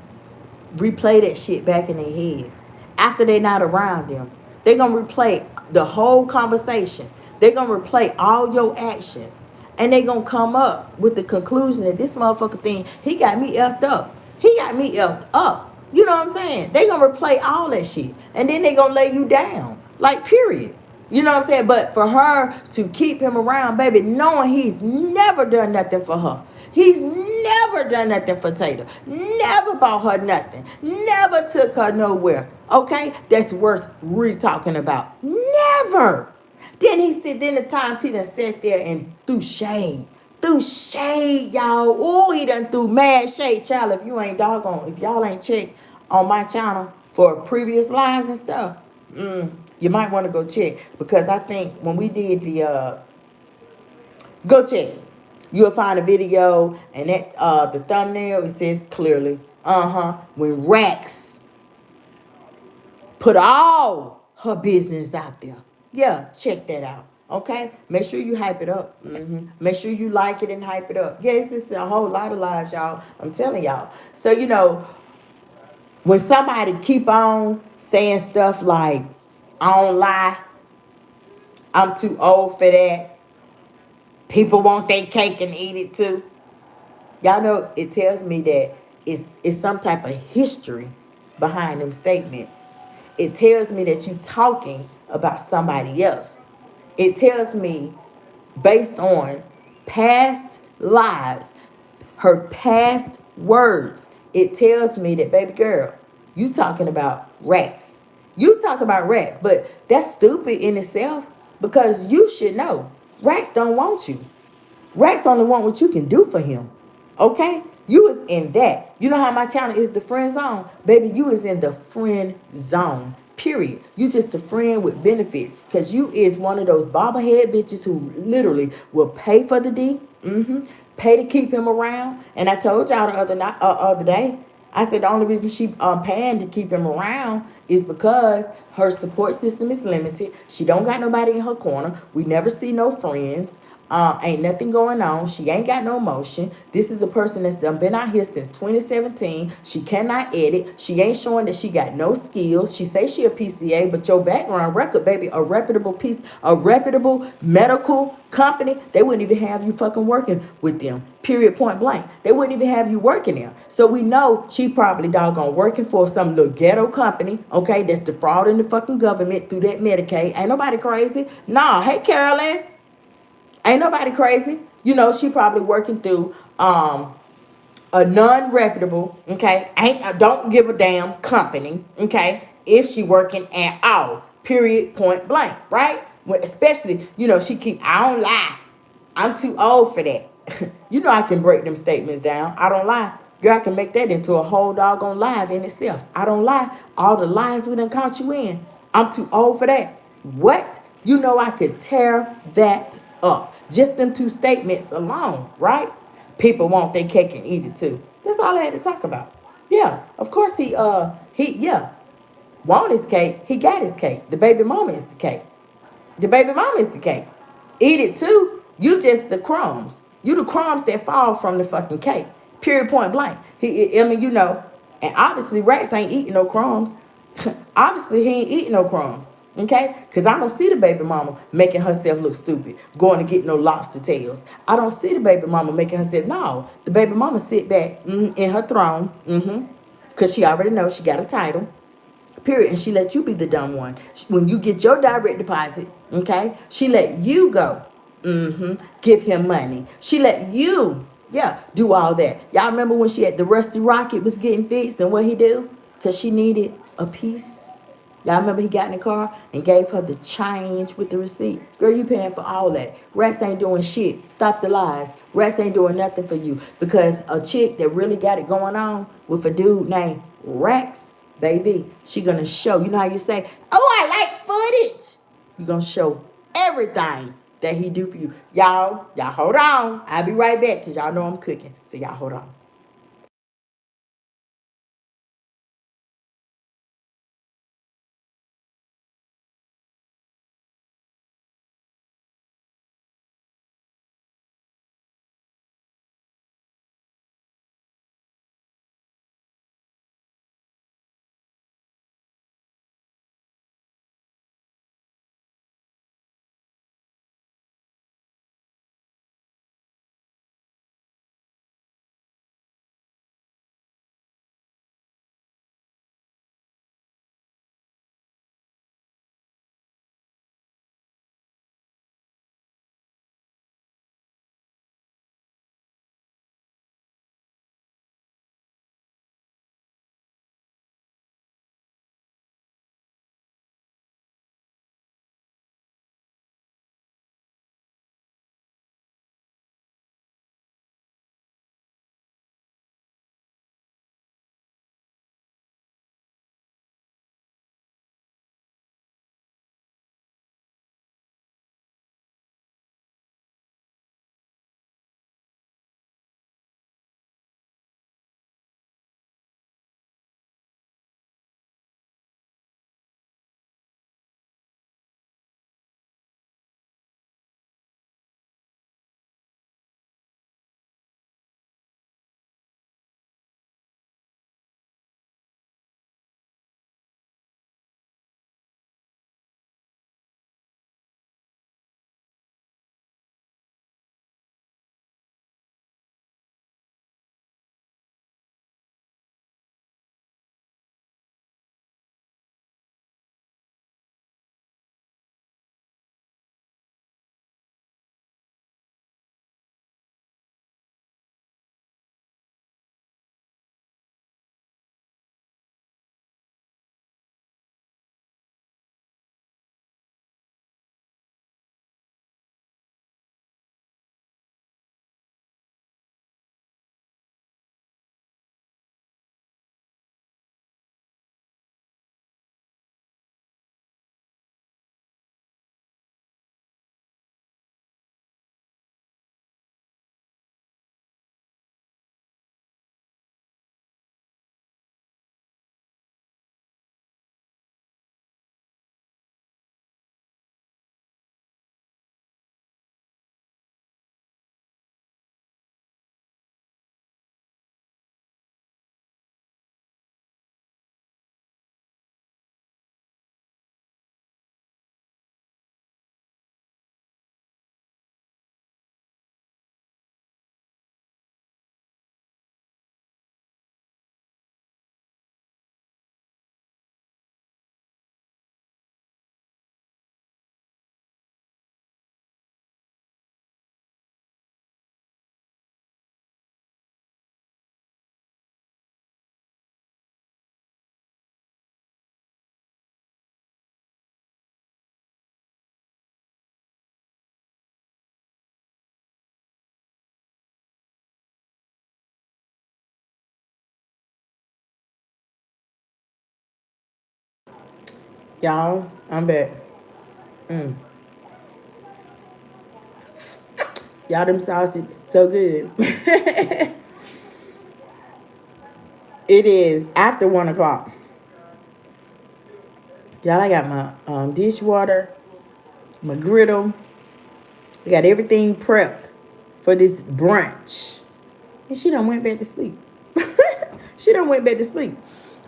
[SPEAKER 1] replay that shit back in their head. After they're not around them, they're going to replay the whole conversation. They're going to replay all your actions. And they're going to come up with the conclusion that this motherfucker thing, he got me effed up. He got me effed up. You know what I'm saying? They're going to replay all that shit. And then they're going to lay you down. Period. You know what I'm saying? But for her to keep him around, baby, knowing he's never done nothing for her. He's never done nothing for Tater. Never bought her nothing. Never took her nowhere. Okay? That's worth re-talking about. Never. Then the times he done sat there and threw shade. Threw shade, y'all. Oh, he done threw mad shade. Child, if you ain't doggone, if y'all ain't checked on my channel for previous lives and stuff, you might want to go check. Because I think when we did the go check. You'll find a video and that the thumbnail it says clearly, when Rex put all her business out there. Yeah, check that out. Okay, make sure you hype it up. Make sure you like it and hype it up. Yes, it's a whole lot of lives, y'all. I'm telling y'all. So when somebody keep on saying stuff like, "I don't lie," "I'm too old for that," "People want their cake and eat it too." Y'all know it tells me that it's some type of history behind them statements. It tells me that you talking about somebody else. It tells me based on past lives, her past words. It tells me that baby girl, you talking about Rex. You talk about Rex, but that's stupid in itself because you should know Rex don't want you. Rex only want what you can do for him. Okay? You is in that. You know how my channel is the friend zone? Baby, you is in the friend zone. Period. You just a friend with benefits. Because you is one of those bobblehead bitches who literally will pay for the D. Pay to keep him around. And I told y'all the other day, I said the only reason she paying to keep him around is because her support system is limited. She don't got nobody in her corner. We never see no friends. Ain't nothing going on. She ain't got no emotion. This is a person that's been out here since 2017. She cannot edit. She ain't showing that she got no skills. She say she a PCA, but your background record, baby, a reputable medical company, they wouldn't even have you fucking working with them. Period, point blank. They wouldn't even have you working there. So we know she probably doggone working for some little ghetto company, okay, that's defrauding the fucking government through that Medicaid. Ain't nobody crazy. Nah, hey, Carolyn. Ain't nobody crazy. She probably working through a non-reputable, okay, ain't don't give a damn company, okay, if she working at all. Period, point blank, right? Especially, she keep, "I don't lie. I'm too old for that." I can break them statements down. I don't lie. Girl, I can make that into a whole doggone live in itself. I don't lie. All the lies we done caught you in. I'm too old for that. What? I could tear that up. Just them two statements alone, right? People want their cake and eat it too. That's all I had to talk about. Yeah, of course he want his cake. He got his cake. The baby mama is the cake. The baby mama is the cake. Eat it too. You just the crumbs. You the crumbs that fall from the fucking cake. Period, point blank. And obviously Rex ain't eating no crumbs. Obviously he ain't eating no crumbs. Okay? Because I don't see the baby mama making herself look stupid, going to get no lobster tails. I don't see the baby mama making herself, no. The baby mama sit back in her throne, because she already knows she got a title. Period. And she let you be the dumb one. When you get your direct deposit, okay, she let you go. Give him money. She let you, yeah, do all that. Y'all remember when she had the Rusty Rocket was getting fixed and what he do? Because she needed a piece. Y'all remember he got in the car and gave her the change with the receipt. Girl, you paying for all that. Rex ain't doing shit. Stop the lies. Rex ain't doing nothing for you. Because a chick that really got it going on with a dude named Rex, baby, she gonna show. You know how you say, "Oh, I like footage." You gonna show everything that he do for you. Y'all hold on. I'll be right back because y'all know I'm cooking. So y'all hold on. Y'all, I'm back. Mm. Y'all, them sausages so good. It is after 1 o'clock. Y'all, I got my dishwater, my griddle. I got everything prepped for this brunch. And she done went back to sleep. She done went back to sleep.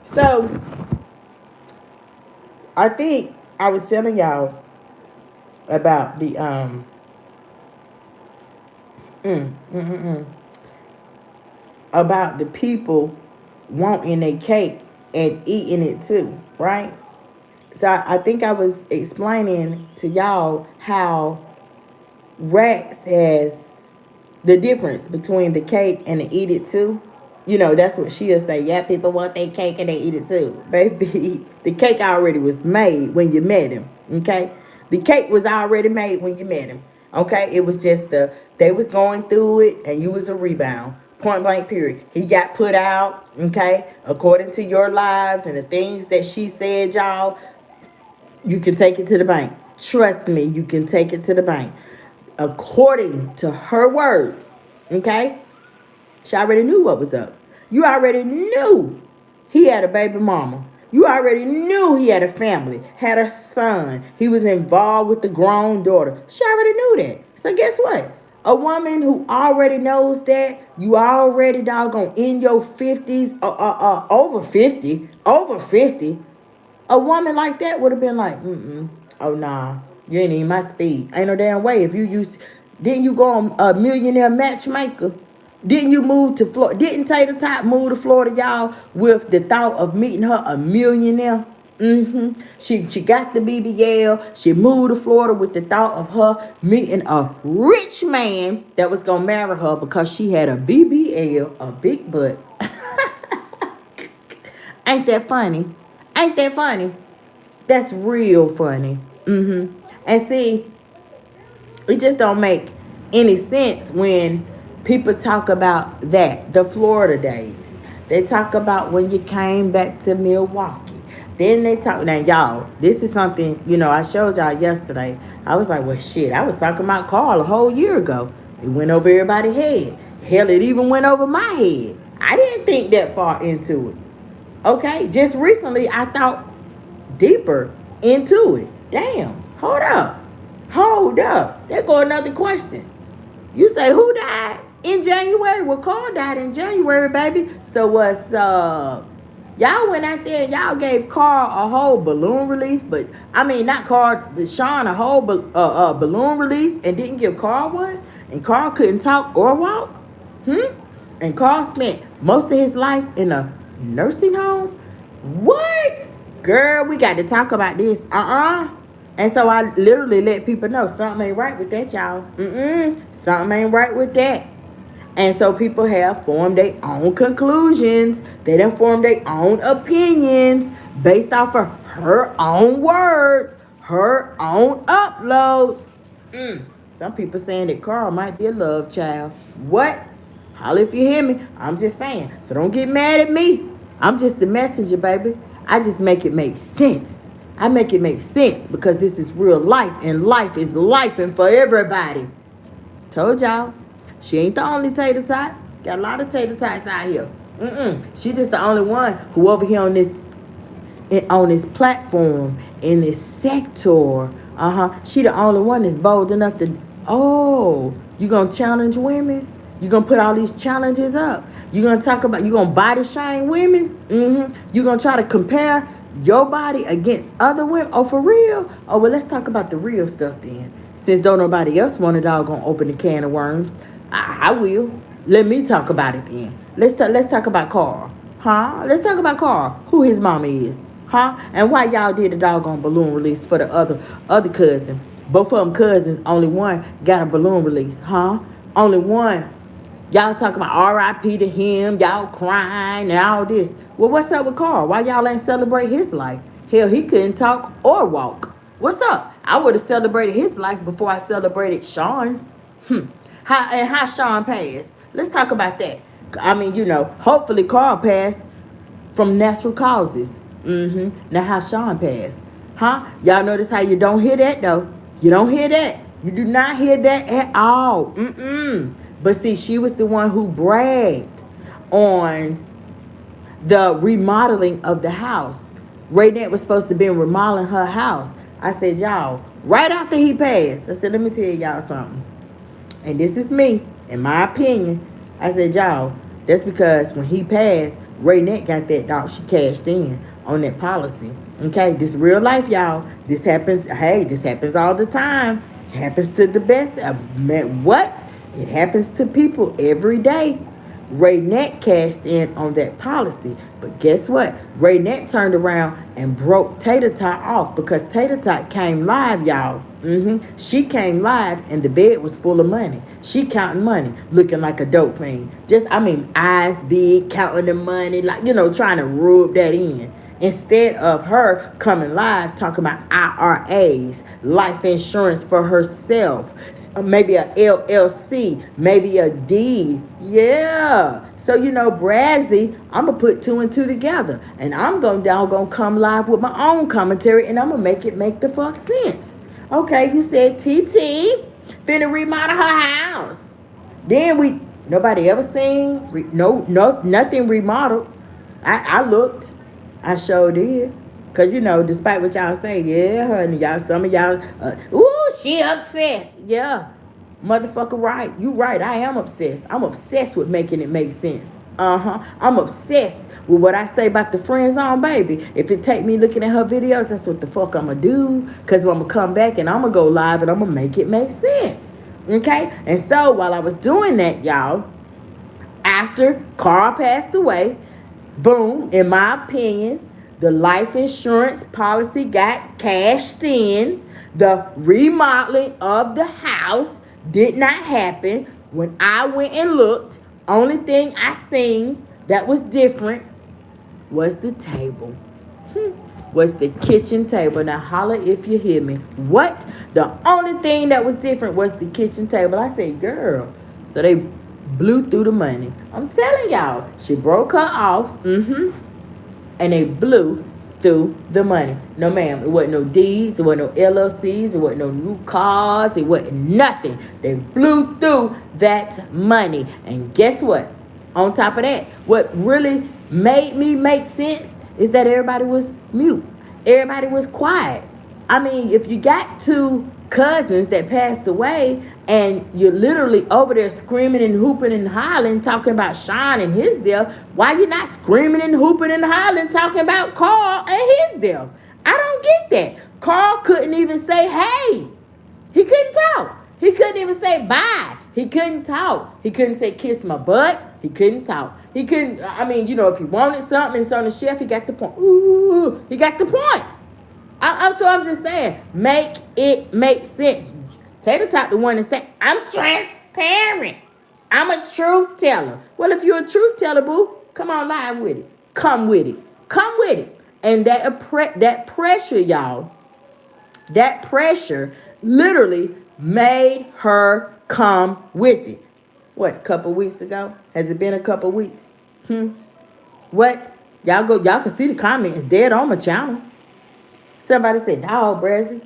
[SPEAKER 1] So, I think I was telling y'all about the mm, mm, mm, mm, about the people wanting a cake and eating it too, right? So I think I was explaining to y'all how Rex has the difference between the cake and the eat it too. You know, that's what she'll say. Yeah, people want their cake and they eat it too. Baby, the cake already was made when you met him. Okay? The cake was already made when you met him. Okay? It was just they was going through it and you was a rebound. Point blank period. He got put out, okay, according to your lives and the things that she said, y'all. You can take it to the bank. Trust me, you can take it to the bank. According to her words, okay? She already knew what was up. You already knew he had a baby mama. You already knew he had a family, had a son. He was involved with the grown daughter. She already knew that. So guess what? A woman who already knows that, you already doggone in your 50s, over 50, a woman like that would have been like, oh nah, you ain't even my speed. Ain't no damn way. If you used, didn't you go on a millionaire matchmaker? Didn't you move to Florida? Didn't Tater Tot move to Florida, y'all, with the thought of meeting her a millionaire? She got the BBL. She moved to Florida with the thought of her meeting a rich man that was gonna marry her because she had a BBL, a big butt. Ain't that funny? Ain't that funny? That's real funny. And see, it just don't make any sense when people talk about that, the Florida days. They talk about when you came back to Milwaukee. Then they talk, now y'all, this is something, I showed y'all yesterday. I was like, well, shit, I was talking about Carl a whole year ago. It went over everybody's head. Hell, it even went over my head. I didn't think that far into it. Okay, just recently I thought deeper into it. Damn, hold up. Hold up. There go another question. You say who died in January? Well, Carl died in January, baby. So what's up? Y'all went out there and y'all gave Carl a whole balloon release, but I mean not Carl, but Sean a whole balloon release and didn't give Carl one, and Carl couldn't talk or walk. And Carl spent most of his life in a nursing home. What? Girl, we got to talk about this. And so I literally let people know something ain't right with that, y'all. Something ain't right with that. And so people have formed their own conclusions. They done formed their own opinions based off of her own words, her own uploads. Some people saying that Carl might be a love child. What? Holla if you hear me. I'm just saying. So don't get mad at me. I'm just the messenger, baby. I just make it make sense. I make it make sense because this is real life, and life is life and for everybody. Told y'all. She ain't the only tater tot. Got a lot of tater tots out here. She just the only one who over here on this platform, in this sector. She the only one that's bold enough to, you gonna challenge women? You gonna put all these challenges up? You gonna talk about, you gonna body shame women? You gonna try to compare your body against other women? Oh, for real? Oh, well, let's talk about the real stuff then. Since don't nobody else want it, all gonna open the can of worms. I will. Let me talk about it then. Let's talk about Carl. Let's talk about Carl. Who his mama is. And why y'all did the doggone balloon release for the other cousin. Both of them cousins, only one got a balloon release. Only one. Y'all talking about R.I.P. to him. Y'all crying and all this. Well, what's up with Carl? Why y'all ain't celebrate his life? Hell, he couldn't talk or walk. What's up? I would have celebrated his life before I celebrated Sean's. How Sean passed. Let's talk about that. I mean, hopefully Carl passed from natural causes. Now how Sean passed. Huh? Y'all notice how you don't hear that though? You don't hear that. You do not hear that at all. Mm-mm. But see, she was the one who bragged on the remodeling of the house. Raynette was supposed to be remodeling her house. I said, y'all, right after he passed, I said, let me tell y'all something. And this is me, in my opinion. I said, y'all, that's because when he passed, Raynette got that dog. She cashed in on that policy. Okay, this real life, y'all. This happens. Hey, this happens all the time. It happens to the best. What? It happens to people every day. Raynette cashed in on that policy. But guess what? Raynette turned around and broke Tater Tot off because Tater Tot came live, y'all. She came live and the bed was full of money. She counting money, looking like a dope fiend. Eyes big, counting the money, like, trying to rub that in. Instead of her coming live talking about IRAs, life insurance for herself, maybe a LLC, maybe a deed. Yeah. So, Brazzy, I'm going to put two and two together. And I'm going to come live with my own commentary and I'm going to make it make the fuck sense. Okay, you said TT finna remodel her house. Then nobody ever seen, nothing remodeled. I looked. I sure did. Cause despite what y'all say, yeah, honey, some of y'all, she obsessed. Yeah, motherfucker, right. You right. I am obsessed. I'm obsessed with making it make sense. I'm obsessed with what I say about the friend zone, baby. If it take me looking at her videos, that's what the fuck I'm gonna do. Cause I'm gonna come back and I'm gonna go live and I'm gonna make it make sense. Okay. And so while I was doing that, y'all, after Carl passed away, boom, in my opinion, the life insurance policy got cashed in. The remodeling of the house did not happen. When I went and looked, only thing I seen that was different was the table. Was the kitchen table. Now holla if you hear me. What? The only thing that was different was the kitchen table. I said, girl. So they blew through the money. I'm telling y'all, she broke her off. And they blew through the money. No, ma'am. It wasn't no deeds. It wasn't no LLCs. It wasn't no new cars. It wasn't nothing. They blew through that money. And guess what? On top of that, what really made me make sense is that everybody was mute. Everybody was quiet. I mean, if you got two cousins that passed away and you're literally over there screaming and hooping and hollering talking about Sean and his death, why you not screaming and hooping and hollering talking about Carl and his death? I don't get that. Carl couldn't even say hey. He couldn't talk. He couldn't even say bye. He couldn't talk. He couldn't say kiss my butt. He couldn't talk. He couldn't, if he wanted something, it's on the shelf, he got the point. Ooh, he got the point. I'm just saying, make it make sense. Tater Tot the one that said, I'm transparent. I'm a truth teller. Well, if you're a truth teller, boo, come on live with it. Come with it. Come with it. And that pressure, y'all, that pressure literally made her come with it. What, a couple weeks ago? Has it been a couple weeks? What? Y'all can see the comments dead on my channel. Somebody said, dog, Brazzy.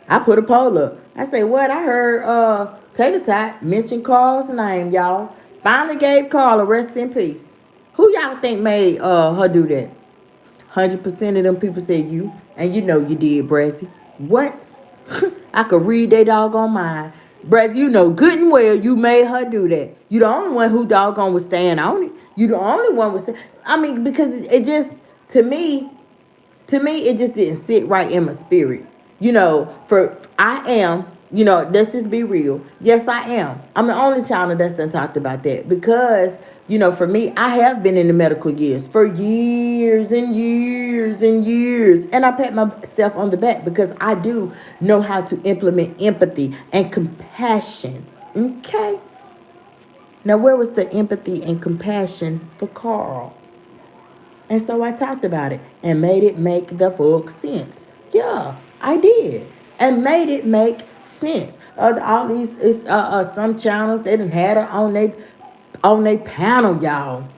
[SPEAKER 1] I put a poll up. I said, what? I heard Tater Tot mention Carl's name, y'all. Finally gave Carl a rest in peace. Who y'all think made her do that? 100% of them people said you. And you know you did, Brazzy. What? I could read their doggone mind. Brazzy, you know good and well you made her do that. You the only one who doggone was staying on it. You the only one was. Because it just, to me, it just didn't sit right in my spirit. Let's just be real. Yes, I am. I'm the only child that's done talked about that because, for me, I have been in the medical years for years and years and years. And I pat myself on the back because I do know how to implement empathy and compassion. Okay? Now, where was the empathy and compassion for Carl? And so I talked about it and made it make the full sense. Yeah, I did. And made it make sense. All these some channels, they done had her on they panel, y'all.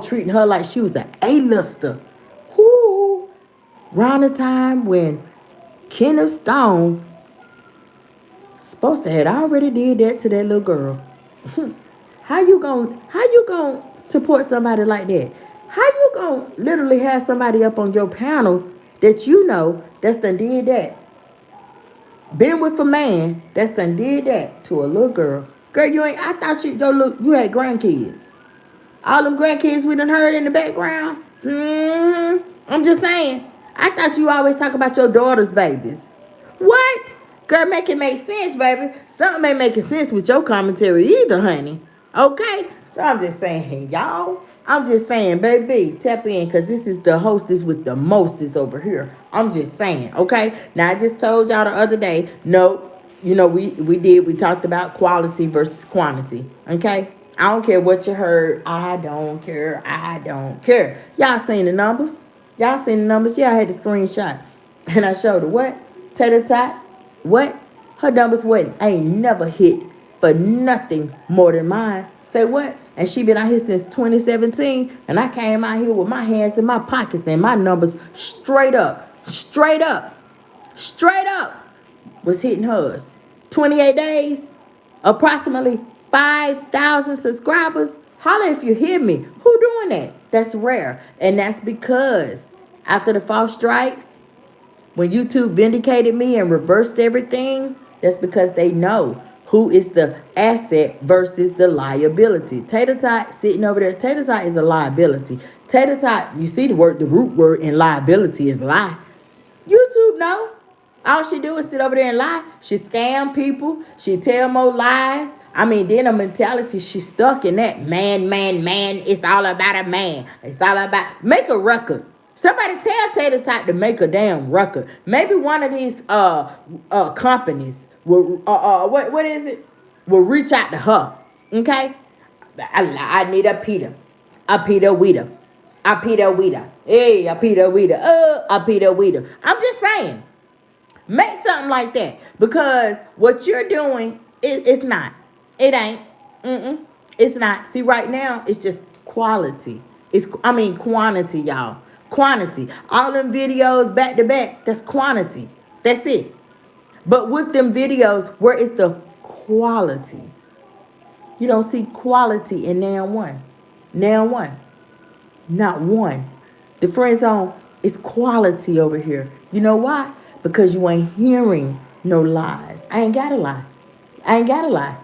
[SPEAKER 1] Treating her like she was an A-lister. Whoo. Around the time when Kenneth Stone supposed to had already did that to that little girl. How you gonna support somebody like that? How you gonna literally have somebody up on your panel that you know that's done did that? Been with a man that's done did that to a little girl. Girl, you ain't I thought you had grandkids. All them grandkids we done heard in the background. I'm just saying. I thought you always talk about your daughter's babies. What? Girl, make it make sense, baby. Something ain't making sense with your commentary either, honey. Okay? So I'm just saying, y'all. I'm just saying, baby, tap in, because this is the hostess with the mostest over here. I'm just saying, okay? Now, I just told y'all the other day, no, we talked about quality versus quantity, okay? I don't care what you heard. I don't care. I don't care. Y'all seen the numbers? Y'all seen the numbers? Yeah, I had the screenshot. And I showed her what? Tater tot. What? Her numbers ain't never hit for nothing more than mine. Say what? And she been out here since 2017. And I came out here with my hands in my pockets and my numbers straight up, straight up, straight up was hitting hers. 28 days, approximately 5,000 subscribers. Holla if you hear me. Who doing that? That's rare. And that's because after the false strikes, when YouTube vindicated me and reversed everything, that's because they know who is the asset versus the liability. Tater tot sitting over there. Tater tot is a liability. Tater tot, you see the root word in liability is lie. YouTube know. All she do is sit over there and lie. She scam people. She tell more lies. I mean, then her mentality, she's stuck in that man. It's all about a man. It's all about make a record. Somebody tell Tater Tot to make a damn record. Maybe one of these companies will what is it? Will reach out to her. Okay? I need a Peter. A Peter Weeder. A Peter Weeder. Hey, a Peter Weeder. A Peter Weeder. I'm just saying. Make something like that. Because what you're doing, it's not. It ain't. It's not. See, right now, it's just quality. Quantity, y'all. Quantity. All them videos back to back, that's quantity. That's it. But with them videos, where is the quality? You don't see quality in now one. Now one. Not one. The friend zone is quality over here. You know why? Because you ain't hearing no lies. I ain't gotta lie. I ain't gotta lie.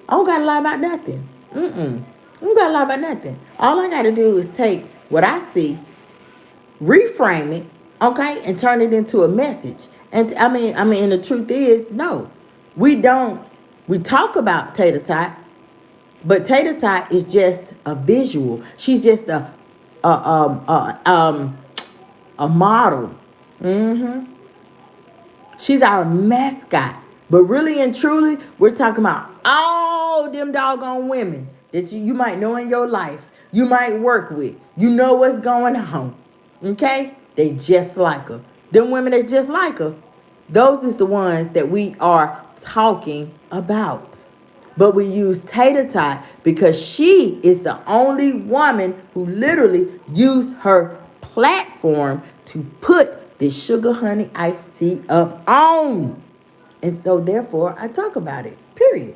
[SPEAKER 1] I don't gotta lie about nothing. I don't gotta lie about nothing. All I gotta do is take what I see, reframe it, okay, and turn it into a message. And and the truth is, no, we don't. We talk about Tater Tot, but Tater Tot is just a visual. She's just a model. She's our mascot. But really and truly, we're talking about all them doggone women that you might know in your life, you might work with. You know what's going on. Okay? They just like her. Them women that's just like her, those is the ones that we are talking about. But we use Tater Tot because she is the only woman who literally used her platform to put this sugar honey iced tea up on. And so therefore I talk about it. Period.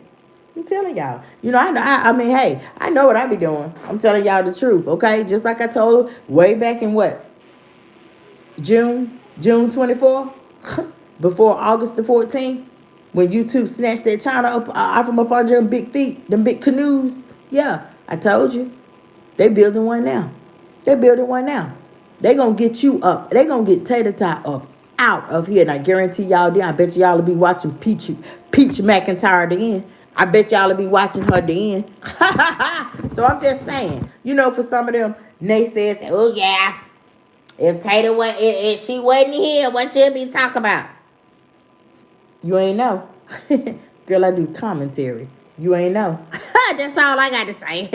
[SPEAKER 1] I'm telling y'all. Hey, I know what I be doing. I'm telling y'all the truth, okay? Just like I told her way back in what? June 24th? Before August the 14th? When YouTube snatched that China up from up under them big feet, them big canoes. Yeah, I told you. They building one now. They're building one now. They gonna get you up. They gonna get Tater Tot up out of here. And I guarantee y'all then, I bet y'all will be watching Peach McIntyre then. I bet y'all will be watching her then. So I'm just saying, for some of them naysayers, oh yeah, if she wasn't here, what you be talking about? You ain't know. Girl, I do commentary. You ain't know. That's all I got to say.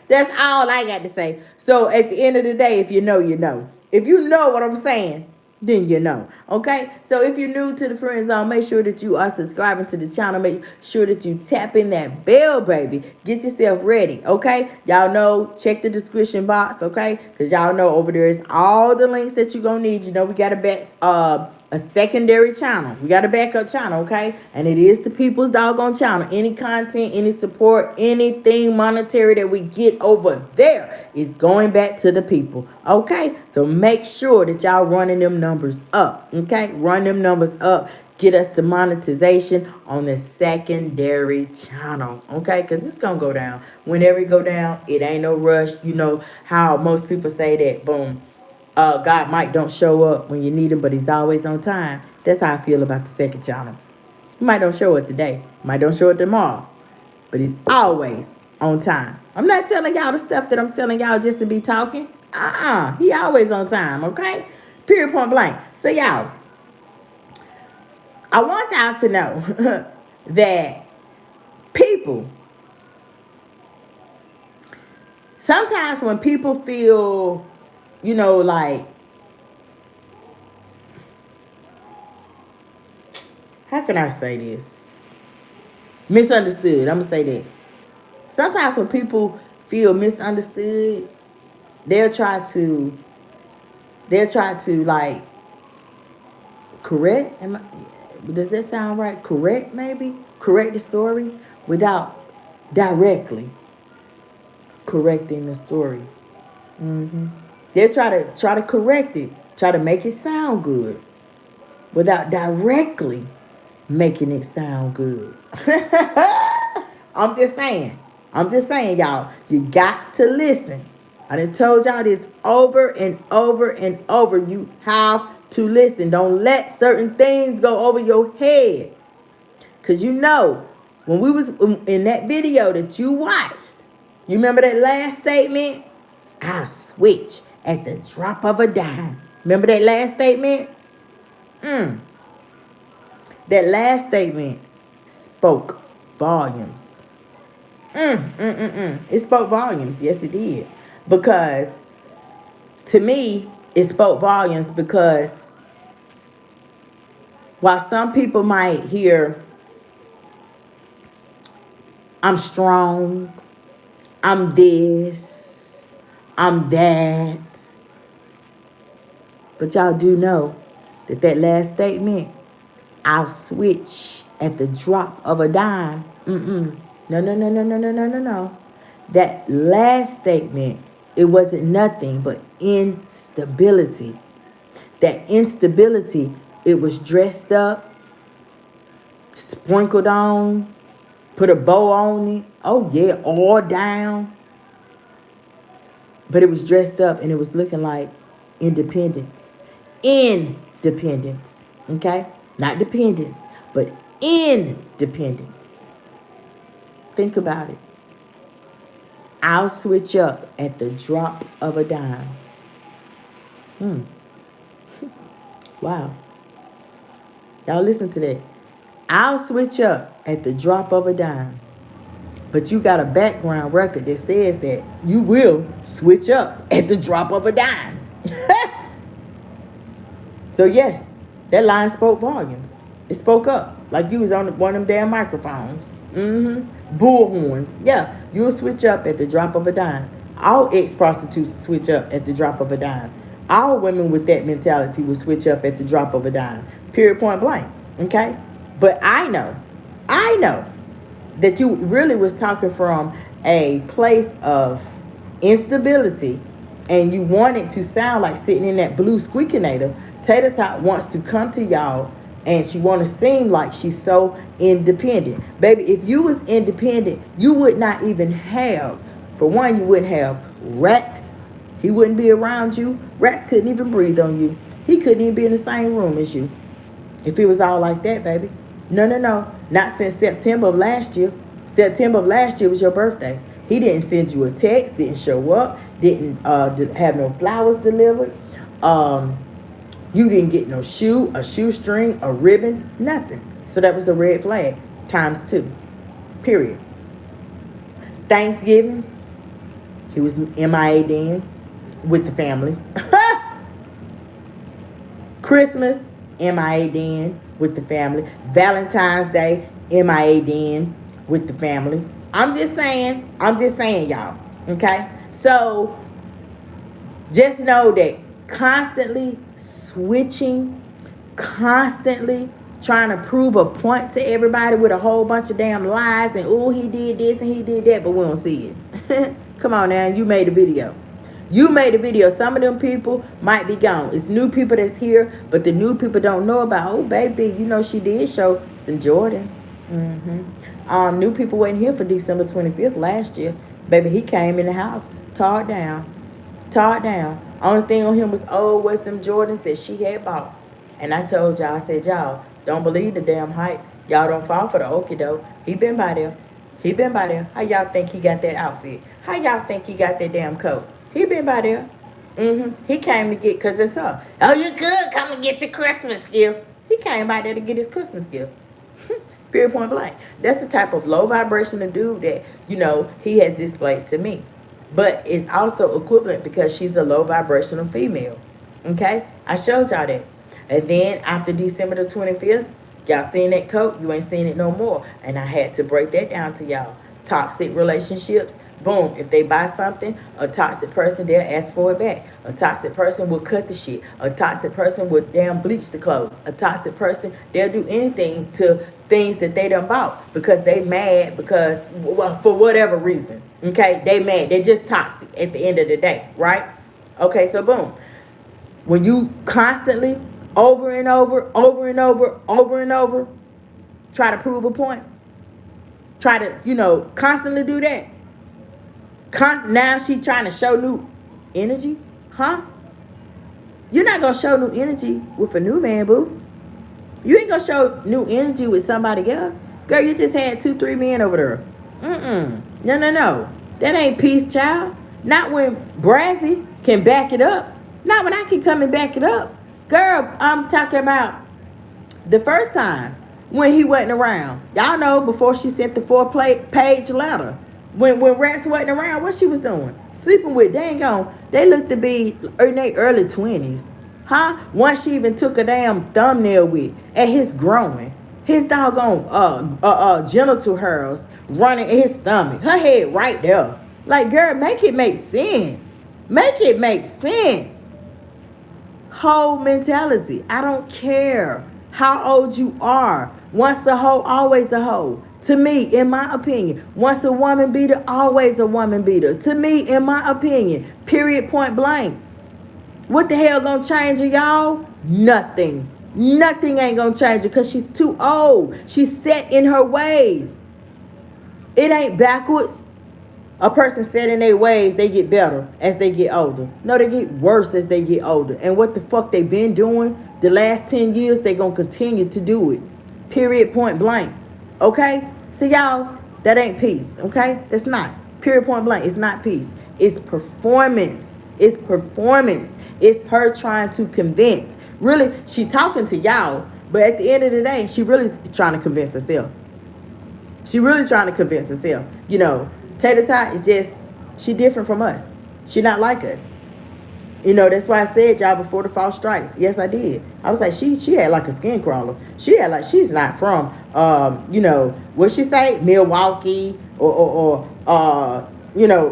[SPEAKER 1] That's all I got to say. So at the end of the day, if you know, you know. If you know what I'm saying, then you know. Okay, so if you're new to the friend zone, make sure that you are subscribing to the channel. Make sure that you tap in that bell, baby. Get yourself ready. Okay, y'all know, check the description box. Okay, because y'all know over there is all the links that you're gonna need. You know, we got a secondary channel. We got a backup channel, okay? And it is the people's doggone channel. Any content, any support, anything monetary that we get over there is going back to the people, okay? So make sure that y'all running them numbers up, okay? Run them numbers up. Get us to monetization on the secondary channel, okay? Because it's going to go down. Whenever it go down, it ain't no rush. You know how most people say that, boom, God might don't show up when you need him, but he's always on time. That's how I feel about the second channel. He might don't show up today, might don't show up tomorrow, but he's always on time. I'm not telling y'all the stuff that I'm telling y'all just to be talking. He always on time, okay? Period, point blank. So y'all, I want y'all to know that people, sometimes when people feel, you know, like, how can I say this? Misunderstood. I'm going to say that. Sometimes when people feel misunderstood, they'll try to like correct. Does that sound right? Correct, maybe? Correct the story without directly correcting the story. They'll try to correct it, try to make it sound good without directly making it sound good. I'm just saying. Y'all. You got to listen. I done told y'all this over and over and over. You have to listen. Don't let certain things go over your head. Because you know, when we was in that video that you watched, you remember that last statement? I'll switch at the drop of a dime. Remember that last statement? That last statement spoke volumes. It spoke volumes. Yes, it did. Because to me, it spoke volumes because while some people might hear, I'm strong, I'm this, I'm that, but y'all do know that that last statement, I'll switch at the drop of a dime. No. That last statement, it wasn't nothing but instability. That instability, it was dressed up, sprinkled on, put a bow on it. Oh yeah, all down. But it was dressed up and it was looking like independence. Independence. Okay? Not dependence, but independence. Think about it. I'll switch up at the drop of a dime. Wow. Y'all listen to that. I'll switch up at the drop of a dime. But you got a background record that says that you will switch up at the drop of a dime. So yes, that line spoke volumes. It spoke up like you was on one of them damn microphones. Bullhorns. Yeah, you'll switch up at the drop of a dime. All ex-prostitutes switch up at the drop of a dime. All women with that mentality will switch up at the drop of a dime. Period, point blank. Okay? But I know that you really was talking from a place of instability and you want it to sound like sitting in that blue squeakinator. Tater Tot wants to come to y'all and she want to seem like she's so independent. Baby, if you was independent, you would not even have, for one, you wouldn't have Rex. He wouldn't be around you. Rex couldn't even breathe on you. He couldn't even be in the same room as you. If it was all like that, baby. No. Not since September of last year. September of last year was your birthday. He didn't send you a text, didn't show up, didn't have no flowers delivered. You didn't get no shoe, a shoestring, a ribbon, nothing. So that was a red flag times 2. Period. Thanksgiving, he was MIA then with the family. Christmas, MIA then with the family. Valentine's Day, MIA then with the family. I'm just saying, y'all. Okay? So just know that constantly switching, constantly trying to prove a point to everybody with a whole bunch of damn lies and oh, he did this and he did that, but we don't see it. Come on now, you made a video. You made a video. Some of them people might be gone. It's new people that's here, but the new people don't know about, oh, baby, you know, she did show some Jordans. New people wasn't here for December 25th last year. Baby, he came in the house, tore it down. Only thing on him was them Jordans that she had bought. And I told y'all, I said, y'all, don't believe the damn hype. Y'all don't fall for the okie doke. He been by there. How y'all think he got that outfit? How y'all think he got that damn coat? He been by there. He came to get, because it's her. Oh, you good? Come and get your Christmas gift. He came by there to get his Christmas gift. Period, point blank. That's the type of low vibrational dude that, you know, he has displayed to me. But it's also equivalent because she's a low vibrational female. Okay? I showed y'all that. And then after December the 25th, y'all seen that coat? You ain't seen it no more. And I had to break that down to y'all. Toxic relationships. Boom. If they buy something, a toxic person, they'll ask for it back. A toxic person will cut the shit. A toxic person will damn bleach the clothes. A toxic person, they'll do anything to things that they done bought because they mad because, well, for whatever reason. Okay? They mad. They're just toxic at the end of the day. Right? Okay, so boom. When you constantly over and over, try to prove a point. Try to, constantly do that. Now she trying to show new energy, huh? You're not going to show new energy with a new man, boo. You ain't going to show new energy with somebody else. Girl, you just had 2-3 men over there. No. That ain't peace, child. Not when Brazzy can back it up. Not when I can come and back it up. Girl, I'm talking about the first time when he wasn't around. Y'all know before she sent the 4-page letter. When Rex wasn't around, what she was doing? Sleeping with, dang on, they looked to be in their early 20s. Huh? Once she even took a damn thumbnail with at his growing. His doggone genital hairs running in his stomach. Her head right there. Like, girl, make it make sense. Make it make sense. Whole mentality. I don't care how old you are. Once a hoe, always a hoe. To me, in my opinion, once a woman beater, always a woman beater. To me, in my opinion, period, point blank. What the hell gonna change her, y'all? Nothing. Nothing ain't gonna change her because she's too old. She's set in her ways. It ain't backwards. A person set in their ways, they get better as they get older. No, they get worse as they get older. And what the fuck they been doing the last 10 years, they gonna continue to do it. Period, point blank. Okay? So y'all, that ain't peace. Okay? That's not. Period, point blank. It's not peace. It's performance. It's performance. It's her trying to convince. Really, she talking to y'all, but at the end of the day, she really trying to convince herself. She really trying to convince herself. Tater Tot is just, she different from us. She not like us. That's why I said, y'all, before the fall strikes. Yes, I did. I was like, she had like a skin crawler. She had like, she's not from, what she say? Milwaukee or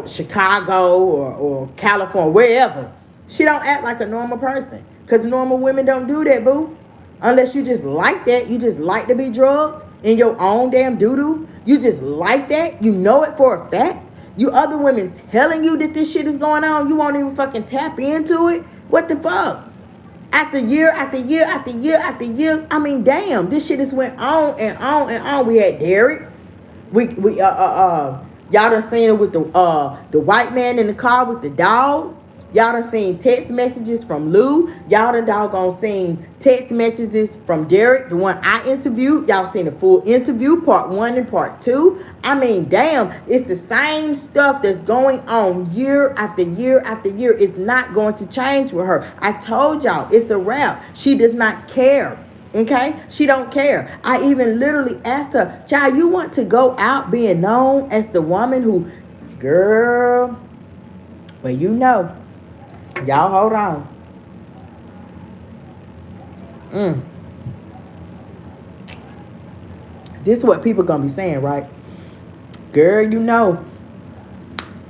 [SPEAKER 1] Chicago or California, wherever. She don't act like a normal person. Because normal women don't do that, boo. Unless you just like that. You just like to be drugged in your own damn doo-doo. You just like that. You know it for a fact. You other women telling you that this shit is going on. You won't even fucking tap into it. What the fuck? After year after year after year after year. I mean, damn. This shit just went on and on and on. We had Derek. Y'all done seen it with the white man in the car with the dog. Y'all done seen text messages from Lou. Y'all done doggone seen text messages from Derek, the one I interviewed. Y'all seen the full interview, part 1 and part 2. I mean, damn, it's the same stuff that's going on year after year after year. It's not going to change with her. I told y'all, it's a wrap. She does not care. Okay? She don't care. I even literally asked her, child, you want to go out being known as the woman who, girl, well, y'all hold on. This is what people gonna be saying, right? Girl,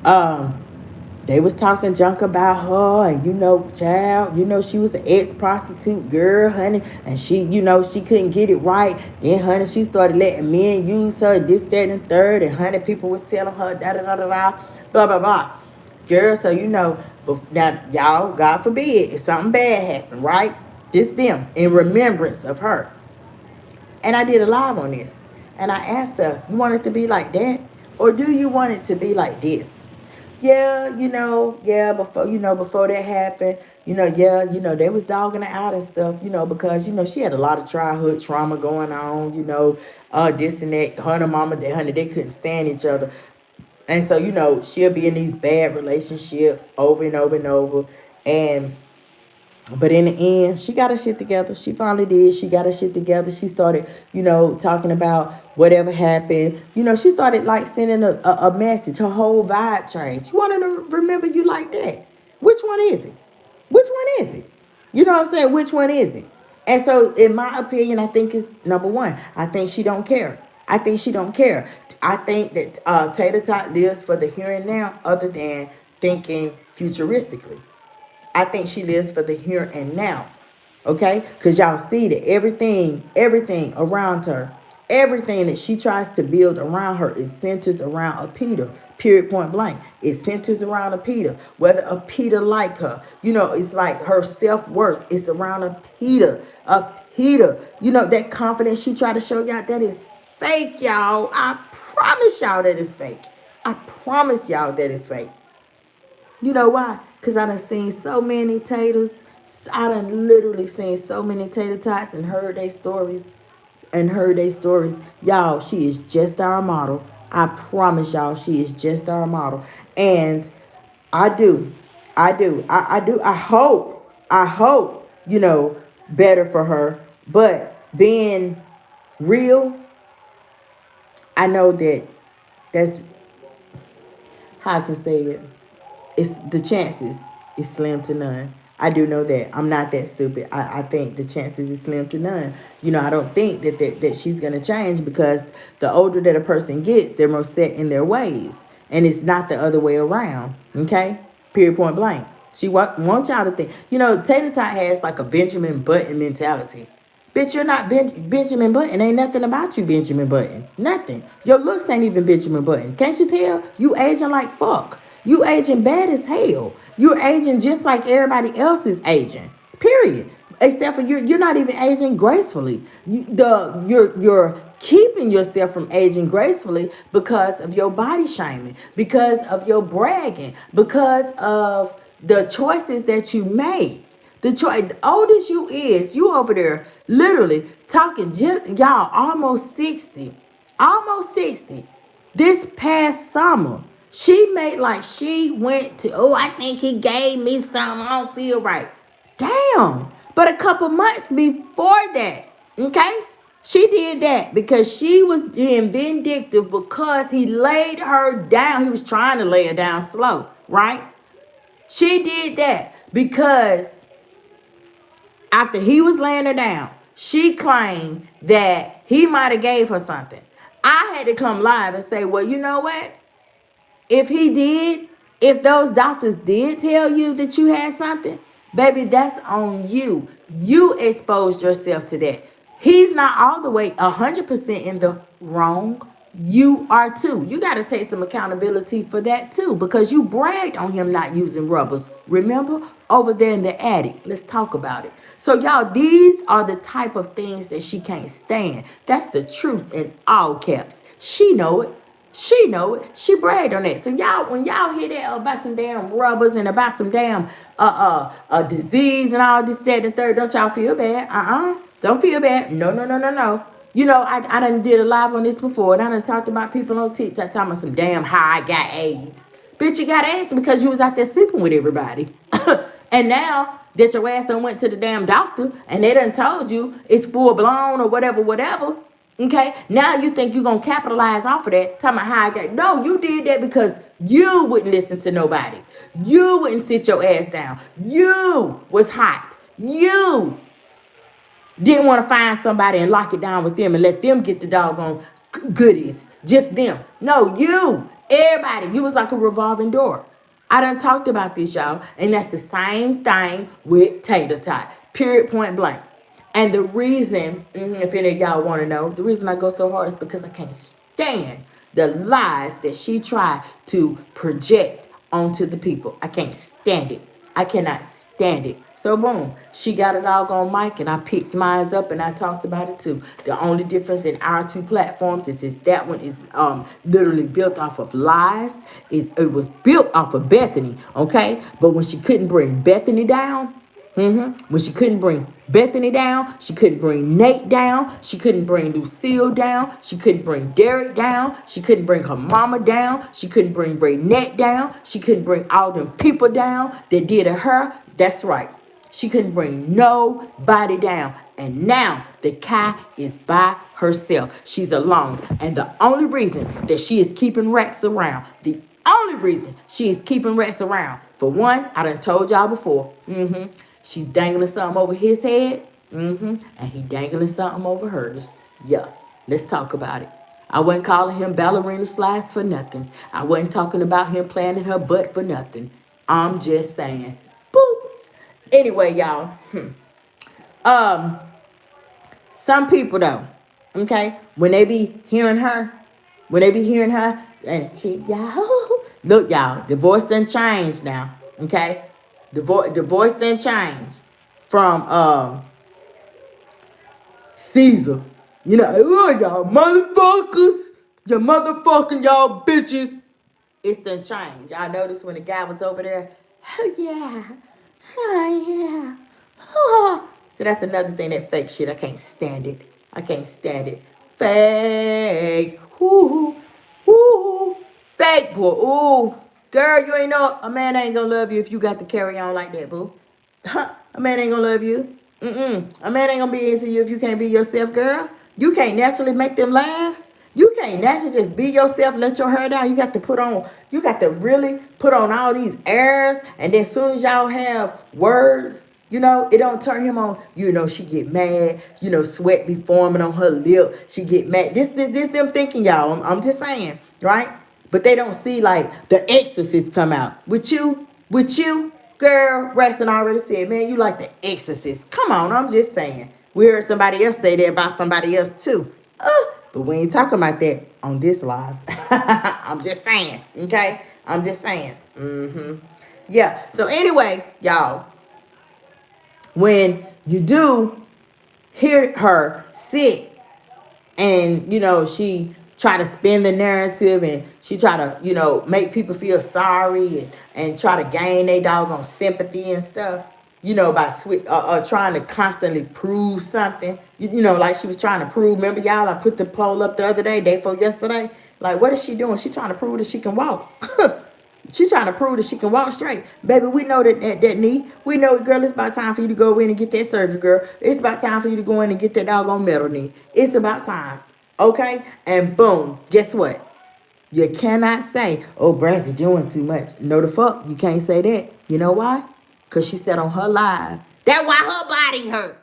[SPEAKER 1] um, they was talking junk about her, and child, she was an ex-prostitute girl, honey, and she couldn't get it right. Then, honey, she started letting men use her, this, that, and third, and honey, people was telling her da da da da da, blah blah blah. Girl, so now y'all, God forbid, if something bad happened, right? This them in remembrance of her. And I did a live on this. And I asked her, you want it to be like that? Or do you want it to be like this? Yeah, before that happened, they was dogging her out and stuff, because, she had a lot of childhood trauma going on, this and that. Her and her mama, honey, they couldn't stand each other. And so, she'll be in these bad relationships over and over and over. And but in the end, she got her shit together. She finally did. She got her shit together. She started, talking about whatever happened. She started like sending a message. Her whole vibe changed. You want to remember you like that? Which one is it? Which one is it? You know what I'm saying? Which one is it? And so, in my opinion, I think it's number one. I think she don't care. I think she don't care. I think that Tater Tot lives for the here and now, other than thinking futuristically. I think she lives for the here and now. Okay? Because y'all see that everything around her, everything that she tries to build around her is centers around a Peter. Period, point blank. It centers around a Peter. Whether a Peter like her. It's like her self-worth is around a Peter. A Peter. That confidence she try to show y'all, that is fake, y'all. I promise y'all that is fake. I promise y'all that is fake. You know why? Because I done seen so many taters. I done literally seen so many tater tots and heard their stories. Y'all, she is just our model. I promise y'all, she is just our model. And I do. I hope, better for her. But being real, I know that's how I can say it. It's the chances is slim to none. I do know that. I'm not that stupid. I think the chances is slim to none. I don't think that she's going to change, because the older that a person gets, they're more set in their ways. And it's not the other way around. Okay? Period, point blank. She wants y'all to think. Tater Tot has like a Benjamin Button mentality. Bitch, you're not Benjamin Button. Ain't nothing about you, Benjamin Button. Nothing. Your looks ain't even Benjamin Button. Can't you tell? You aging like fuck. You aging bad as hell. You're aging just like everybody else is aging. Period. Except for you're not even aging gracefully. You're keeping yourself from aging gracefully because of your body shaming, because of your bragging, because of the choices that you made. The oldest you is, you over there literally talking, just y'all, almost 60. Almost 60. This past summer, she made like she went to, oh, I think he gave me something. I don't feel right. Damn. But a couple months before that, okay? She did that because she was being vindictive because he laid her down. He was trying to lay her down slow, right? She did that because after he was laying her down, she claimed that he might have gave her something. I had to come live and say, well, you know what? If he did, if those doctors did tell you that you had something, baby, that's on you. You exposed yourself to that. He's not all the way 100% in the wrong. You are too. You got to take some accountability for that too, because you bragged on him not using rubbers. Remember? Over there in the attic. Let's talk about it. So, y'all, these are the type of things that she can't stand. That's the truth in all caps. She know it. She know it. She bragged on that. So y'all, when y'all hear that about some damn rubbers and about some damn disease and all this, that, and the third, don't y'all feel bad? Don't feel bad. No, no, no, no, no. I done did a live on this before, and I done talked about people on TikTok talking about some damn how I got AIDS. Bitch, you got AIDS because you was out there sleeping with everybody. And now that your ass done went to the damn doctor and they done told you it's full blown or whatever, whatever. Okay, now you think you're going to capitalize off of that, talking about how I got. No, you did that because you wouldn't listen to nobody. You wouldn't sit your ass down. You was hot. You Didn't want to find somebody and lock it down with them and let them get the doggone goodies. Just them. No, you. Everybody. You was like a revolving door. I done talked about this, y'all. And that's the same thing with Tater Tot. Period, point blank. And the reason, if any of y'all want to know, the reason I go so hard is because I can't stand the lies that she tried to project onto the people. I can't stand it. I cannot stand it. So boom, she got it all on mic, and I picked mine up and I talked about it too. The only difference in our two platforms is that one is literally built off of lies. It was built off of Bethany, okay? But when she couldn't bring Bethany down, when she couldn't bring Bethany down, she couldn't bring Nate down, she couldn't bring Lucille down, she couldn't bring Derek down, she couldn't bring her mama down, she couldn't bring Braynet down, she couldn't bring all them people down that did to her. That's right. She couldn't bring nobody down. And now the Kai is by herself. She's alone. And the only reason that she is keeping Rex around, the only reason she is keeping Rex around, for one, I done told y'all before, she's dangling something over his head, and he dangling something over hers. Yeah, let's talk about it. I wasn't calling him ballerina slides for nothing. I wasn't talking about him playing in her butt for nothing. I'm just saying, boop. Anyway, y'all, some people though, okay, when they be hearing her, and she, y'all, look, y'all, the voice done changed now, okay, the voice done changed from Caesar, you know, oh, y'all motherfuckers, you motherfucking y'all bitches. It's done changed. I noticed when the guy was over there, oh yeah, oh yeah, oh. So that's another thing, that fake shit. I can't stand it. I can't stand it. Fake. Ooh, ooh, fake boy. Ooh, girl, you ain't know a man ain't gonna love you if you got to carry on like that, boo. A man ain't gonna love you. A man ain't gonna be into you if you can't be yourself, girl. You can't naturally make them laugh. You can't naturally just be yourself, let your hair down. You got to really put on all these airs. And then as soon as y'all have words, it don't turn him on. She get mad. Sweat be forming on her lip. She get mad. This them thinking, y'all. I'm just saying, right? But they don't see like the exorcist come out. With you, girl, Reston already said, man, you like the exorcist. Come on, I'm just saying. We heard somebody else say that about somebody else too. But we ain't talking about that on this live. I'm just saying, okay? I'm just saying. Yeah, so anyway, y'all, when you do hear her sit and, she try to spin the narrative and she try to, make people feel sorry and try to gain their doggone sympathy and stuff, by trying to constantly prove something, like she was trying to prove. Remember, y'all, I put the poll up the other day before yesterday. Like, what is she doing? She trying to prove that she can walk. She trying to prove that she can walk straight. Baby, we know that knee. We know, girl, it's about time for you to go in and get that surgery, girl. It's about time for you to go in and get that doggone metal knee. It's about time. Okay? And boom, guess what? You cannot say, oh, Brazzy doing too much. No, the fuck. You can't say that. You know why? Because she said on her live, that's why her body hurt.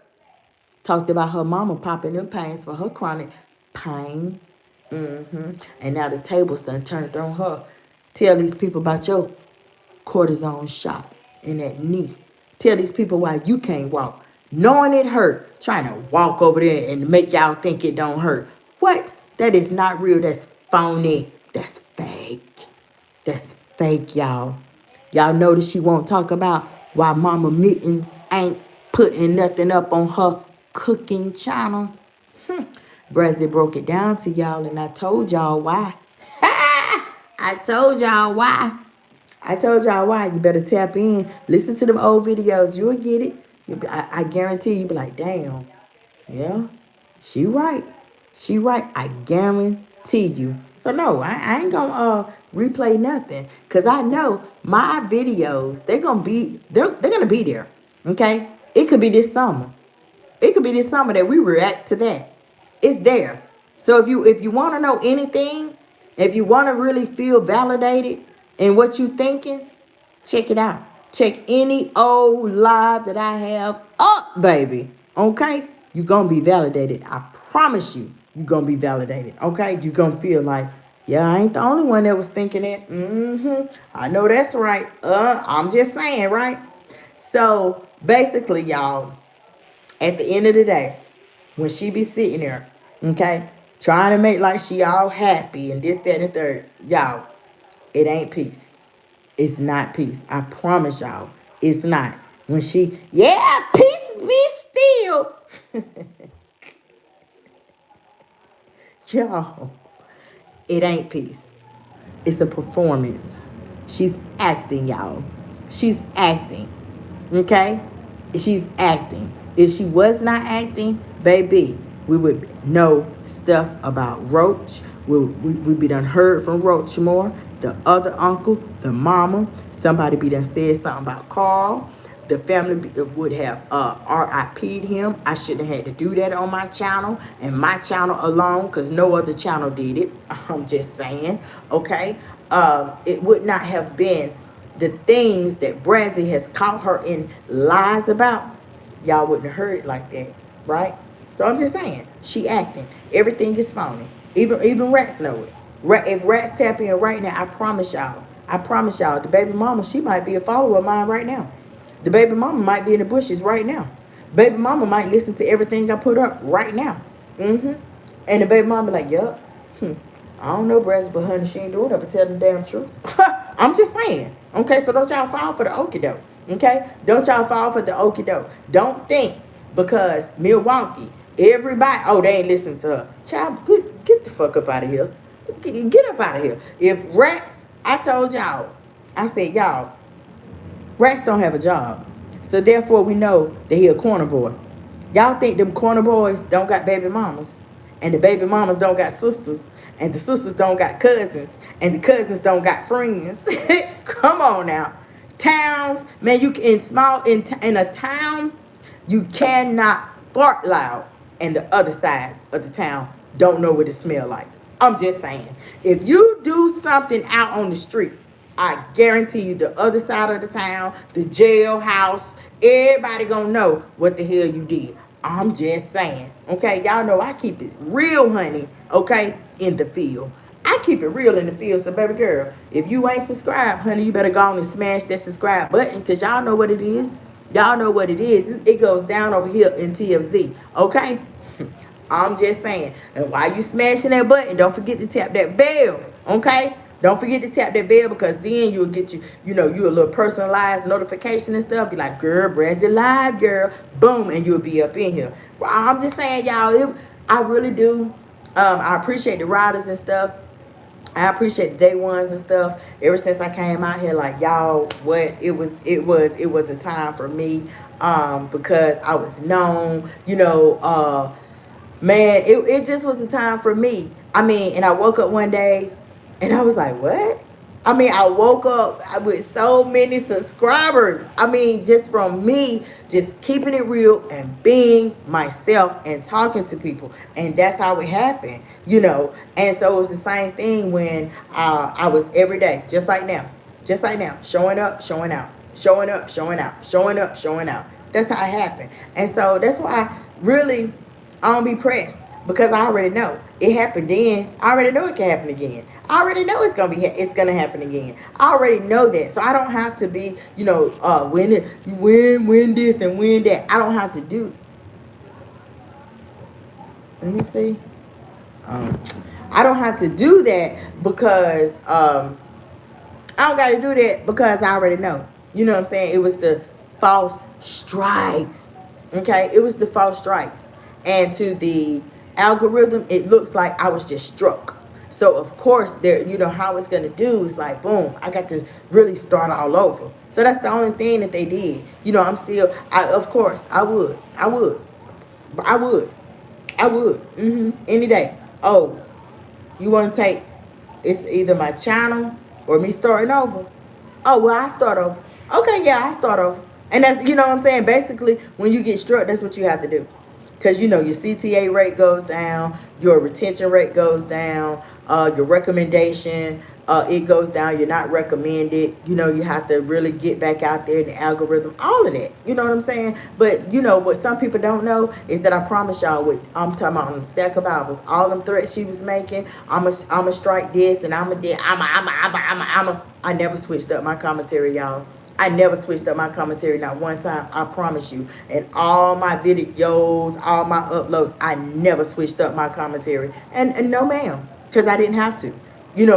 [SPEAKER 1] Talked about her mama popping them pains for her chronic pain. And now the tables done turned on her. Tell these people about your cortisone shot in that knee. Tell these people why you can't walk. Knowing it hurt. Trying to walk over there and make y'all think it don't hurt. What? That is not real. That's phony. That's fake. That's fake, y'all. Y'all notice she won't talk about why Mama Mittens ain't putting nothing up on her cooking channel. Brazzy broke it down to y'all, and I told y'all why. I told y'all why. I told y'all why. You better tap in. Listen to them old videos. You'll get it. I guarantee you'll be like, damn. Yeah, she right. She right. I guarantee you. So no, I ain't gonna replay nothing. Cause I know my videos, they're gonna be there. Okay? It could be this summer. It could be this summer that we react to that. It's there. So if you want to know anything, if you want to really feel validated in what you thinking, check it out. Check any old live that I have up, baby. Okay? you're going to be validated. I promise you, you're going to be validated. Okay? You're going to feel like, yeah, I ain't the only one that was thinking it. I know that's right. I'm just saying, right? So basically, y'all, at the end of the day, when she be sitting there, okay, trying to make like she all happy and this, that, and the third, y'all, it ain't peace. It's not peace. I promise y'all, it's not. When she, yeah, peace be still. Y'all, it ain't peace. It's a performance. She's acting, y'all. She's acting. Okay? She's acting. If she was not acting, baby, we would know stuff about Roach. We'd be done heard from Roach more. The other uncle, the mama, somebody be done said something about Carl. The family would have RIP'd him. I shouldn't have had to do that on my channel and my channel alone because no other channel did it. I'm just saying, okay? It would not have been the things that Brazzy has caught her in lies about. Y'all wouldn't have heard it like that, right? So I'm just saying, she acting. Everything is phony. Even rats know it. If rats tap in right now, I promise y'all, the baby mama, she might be a follower of mine right now. The baby mama might be in the bushes right now. Baby mama might listen to everything I put up right now. And the baby mama be like, yup. I don't know, Brazzy, but honey, she ain't doing it, but tell the damn truth. I'm just saying. Okay, so don't y'all fall for the okie doke. Okay? Don't y'all fall for the okie doke. Don't think because Milwaukee, everybody, oh, they ain't listening to her. Child, get the fuck up out of here. Get up out of here. If rats, I told y'all, I said, y'all, rats don't have a job. So therefore we know that he a corner boy. Y'all think them corner boys don't got baby mamas. And the baby mamas don't got sisters. And the sisters don't got cousins. And the cousins don't got friends. Come on now. Towns, man, you in a town, you cannot fart loud. And the other side of the town don't know what it smell like. I'm just saying. If you do something out on the street, I guarantee you the other side of the town, the jailhouse, everybody gonna know what the hell you did. I'm just saying. Okay, y'all know I keep it real, honey, okay, in the field. I keep it real in the field. So, baby girl, if you ain't subscribed, honey, you better go on and smash that subscribe button because y'all know what it is. Y'all know what it is. It goes down over here in TFZ, okay? I'm just saying. And while you smashing that button, don't forget to tap that bell, okay? Don't forget to tap that bell because then you'll get you a little personalized notification and stuff. Be like, girl, Brazzy live, girl. Boom, and you'll be up in here. I'm just saying, y'all, I really do. I appreciate the riders and stuff. I appreciate the day ones and stuff. Ever since I came out here, like, y'all, what it was a time for me, because I was known, man, it just was a time for me. I mean, and I woke up one day and I was like, what? I mean, I woke up with so many subscribers. I mean, just from me, just keeping it real and being myself and talking to people. And that's how it happened, And so it was the same thing when I was every day, just like now, showing up, showing out, showing up, showing out, showing up, showing out. That's how it happened. And so that's why really I don't be pressed. Because I already know it happened then. I already know it can happen again. I already know it's gonna happen again. I already know that, so I don't have to be, win this and win that. I don't have to do. Let me see. I don't have to do that because I don't got to do that because I already know. You know what I'm saying? It was the false strikes. Okay, it was the false strikes, and to the algorithm, it looks like I was just struck. So of course, there, how it's gonna do is like, boom, I got to really start all over. So that's the only thing that they did. I'm still, of course, I would, any day. Oh, you want to take? It's either my channel or me starting over. Oh well, I start over. Okay, yeah, I start over. And that's, what I'm saying. Basically, when you get struck, that's what you have to do. Because your CTA rate goes down, your retention rate goes down, your recommendation it goes down. You're not recommended. You have to really get back out there in the algorithm, all of that. You know what I'm saying? But what some people don't know is that I promise y'all, what I'm talking about on the stack of Bibles, all them threats she was making. I'm a strike this, and I'm a this. I never switched up my commentary, y'all. I never switched up my commentary, not one time. I promise you. And all my videos, all my uploads, I never switched up my commentary. And no, ma'am, because I didn't have to.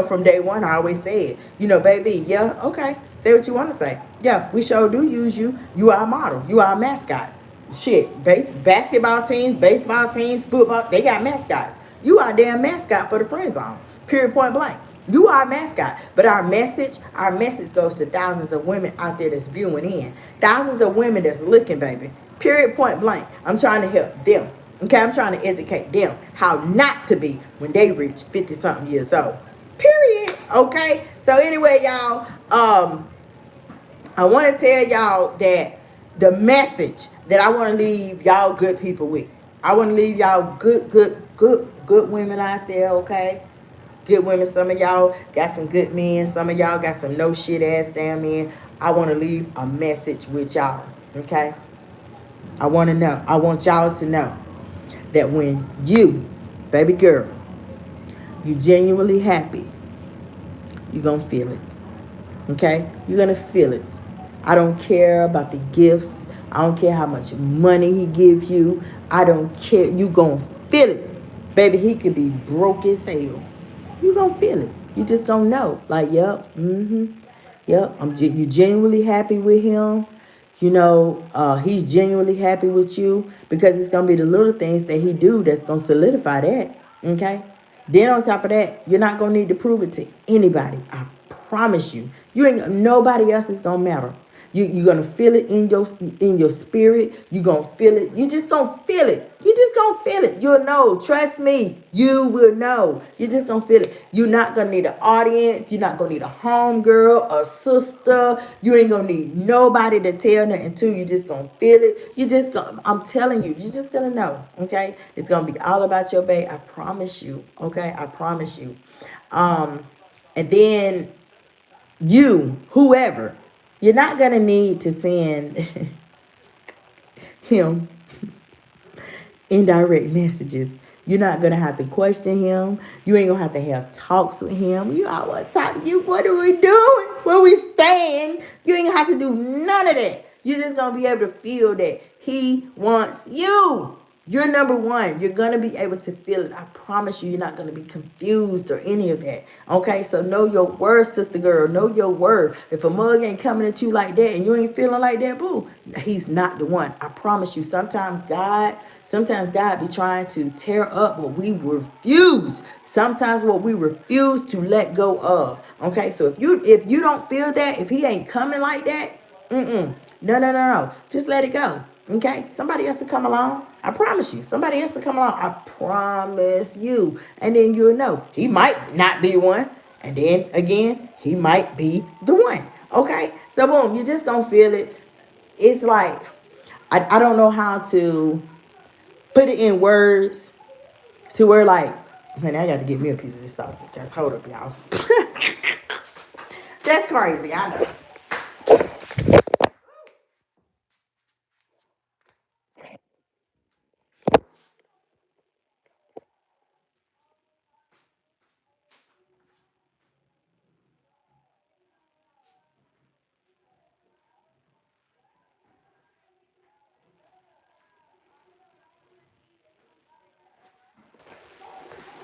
[SPEAKER 1] From day one, I always said, baby, yeah, okay, say what you want to say. Yeah, we sure do use you. You are a model. You are a mascot. Shit, basketball teams, baseball teams, football, they got mascots. You are a damn mascot for the friend zone. Period, point blank. You are a mascot, but our message goes to thousands of women out there that's viewing in, thousands of women that's looking, baby. Period, point blank. I'm trying to help them. Okay, I'm trying to educate them how not to be when they reach 50 something years old. Period. Okay. So anyway, y'all, I want to tell y'all that the message that I want to leave y'all good people with. I want to leave y'all good women out there, okay? Good women. Some of y'all got some good men. Some of y'all got some no shit ass damn men. I want to leave a message with y'all, okay? I want to know. I want y'all to know that when you, baby girl, you genuinely happy, you're going to feel it. Okay? You're going to feel it. I don't care about the gifts. I don't care how much money he gives you. I don't care. You're going to feel it. Baby, he could be broke as hell. You're going to feel it. You just don't know. Like, yep, yep. You genuinely happy with him. He's genuinely happy with you because it's going to be the little things that he do that's going to solidify that. Okay? Then on top of that, you're not going to need to prove it to anybody. I promise you. Nobody else is going to matter. You're going to feel it in your spirit. You're going to feel it. You just going to feel it. You just going to feel it. You'll know. Trust me. You will know. You just going to feel it. You're not going to need an audience. You're not going to need a homegirl, a sister. You ain't going to need nobody to tell nothing to. You just going to feel it. I'm telling you, you're just going to know. Okay? It's going to be all about your babe. I promise you. Okay? I promise you. And then whoever, you're not going to need to send him indirect messages. You're not going to have to question him. You ain't going to have talks with him. You all want to talk. What are we doing? Where we staying? You ain't going to have to do none of that. You're just going to be able to feel that he wants you. You're number one. You're going to be able to feel it. I promise you, you're not going to be confused or any of that. Okay? So know your word, sister girl. Know your word. If a mug ain't coming at you like that and you ain't feeling like that, boo, he's not the one. I promise you. Sometimes God be trying to tear up what we refuse. Sometimes what we refuse to let go of. Okay? So if you don't feel that, if he ain't coming like that, no. Just let it go. Okay? Somebody else to come along. I promise you. Somebody else to come along. I promise you. And then you'll know. He might not be one. And then again, he might be the one. Okay? So boom, you just don't feel it. It's like, I don't know how to put it in words to where like, man, I got to get me a piece of this sausage. Just hold up, y'all. That's crazy. I know.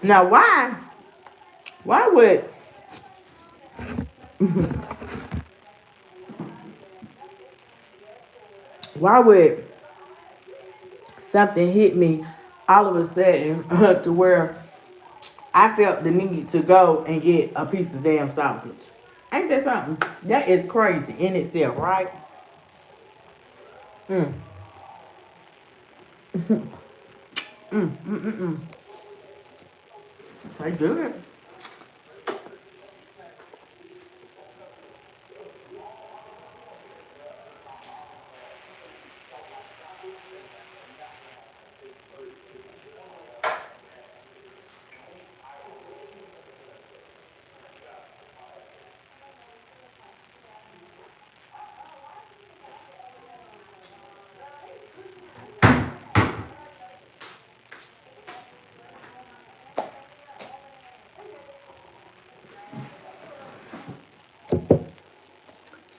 [SPEAKER 1] Now, why would something hit me all of a sudden to where I felt the need to go and get a piece of damn sausage? Ain't that something? That is crazy in itself, right? They good.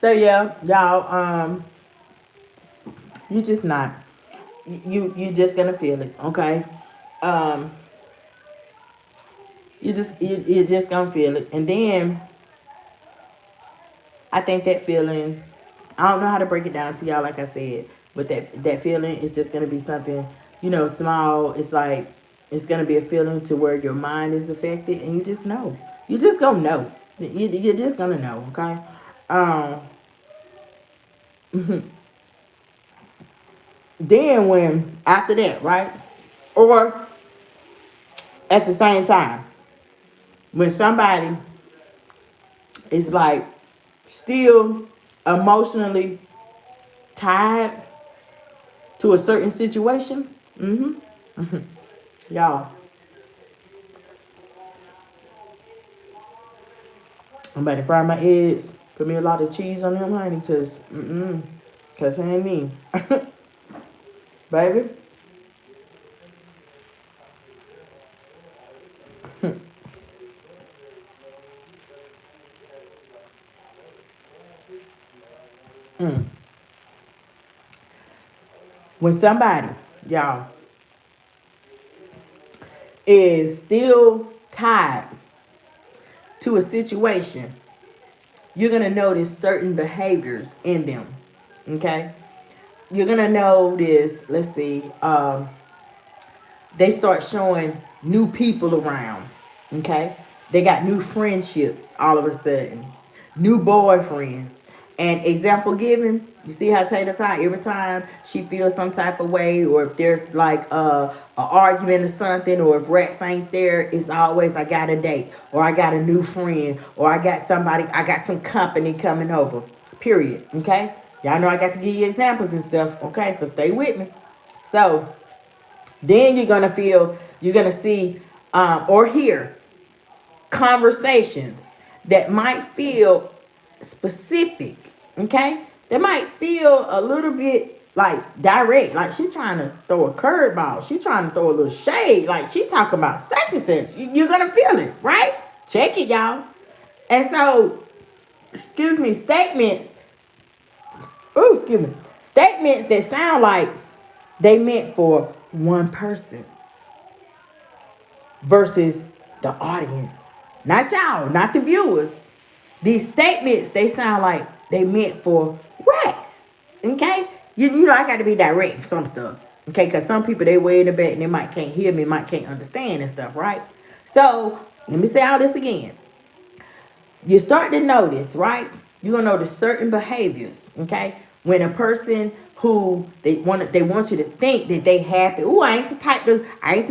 [SPEAKER 1] So yeah, y'all, you just not. You just gonna feel it, okay? Um, you just gonna feel it, and then I think that feeling, I don't know how to break it down to y'all, like I said, but that feeling is just gonna be something, small. It's like it's gonna be a feeling to where your mind is affected, and you just know. You just gonna know. You're just gonna know, okay? Um, then when after that, right, or at the same time, when somebody is like still emotionally tied to a certain situation, y'all, I'm about to fry my eggs. Put me a lot of cheese on them, honey, cause it ain't me, baby. When somebody, y'all, is still tied to a situation, you're gonna notice certain behaviors in them. Okay, you're gonna notice. Let's see. They start showing new people around. Okay, they got new friendships all of a sudden, new boyfriends. And example given, you see how Taylor Ty, every time she feels some type of way, or if there's like a argument or something, or if Rex ain't there, it's always I got a date, or I got a new friend, or I got somebody, I got some company coming over. Period. Okay, y'all know I got to give you examples and stuff. Okay, so stay with me. So then you're gonna see or hear conversations that might feel specific, okay? They might feel a little bit like direct, like she trying to throw a curveball. She trying to throw a little shade, like she talking about such and such. You're gonna feel it, right? Check it, y'all. And so, excuse me, statements that sound like they meant for one person versus the audience. Not y'all, not the viewers. These statements, they sound like they meant for Rex. Okay? You know, I got to be direct in some stuff. Okay? Because some people, they way in the back and they might can't hear me, might can't understand and stuff, right? So, let me say all this again. You start to notice, right? You're gonna notice certain behaviors, okay? When a person who they want you to think that they happy. Oh, I ain't the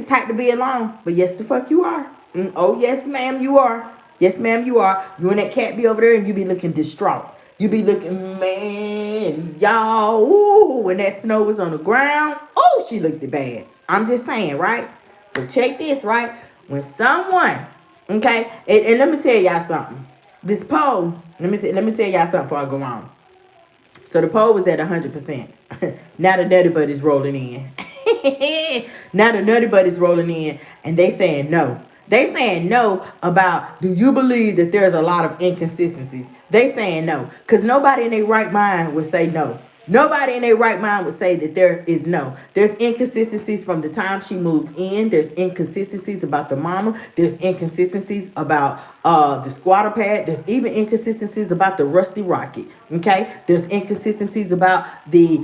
[SPEAKER 1] type to be alone. But yes, the fuck you are. Oh yes, ma'am, you are. Yes, ma'am, you are. You and that cat be over there, and you be looking distraught. You be looking, man, y'all. Ooh, when that snow was on the ground, oh, she looked bad. I'm just saying, right? So check this, right? When someone, okay, and let me tell y'all something. This poll, let me tell y'all something before I go on. So the poll was at 100%. Now the Nutty Buddy's rolling in. Now the Nutty Buddy's rolling in, and they saying no. They saying no about, do you believe that there's a lot of inconsistencies? They saying no, because nobody in their right mind would say no. Nobody in their right mind would say that there is no. There's inconsistencies from the time she moved in. There's inconsistencies about the mama. There's inconsistencies about the squatter pad. There's even inconsistencies about the rusty rocket. Okay? There's inconsistencies about the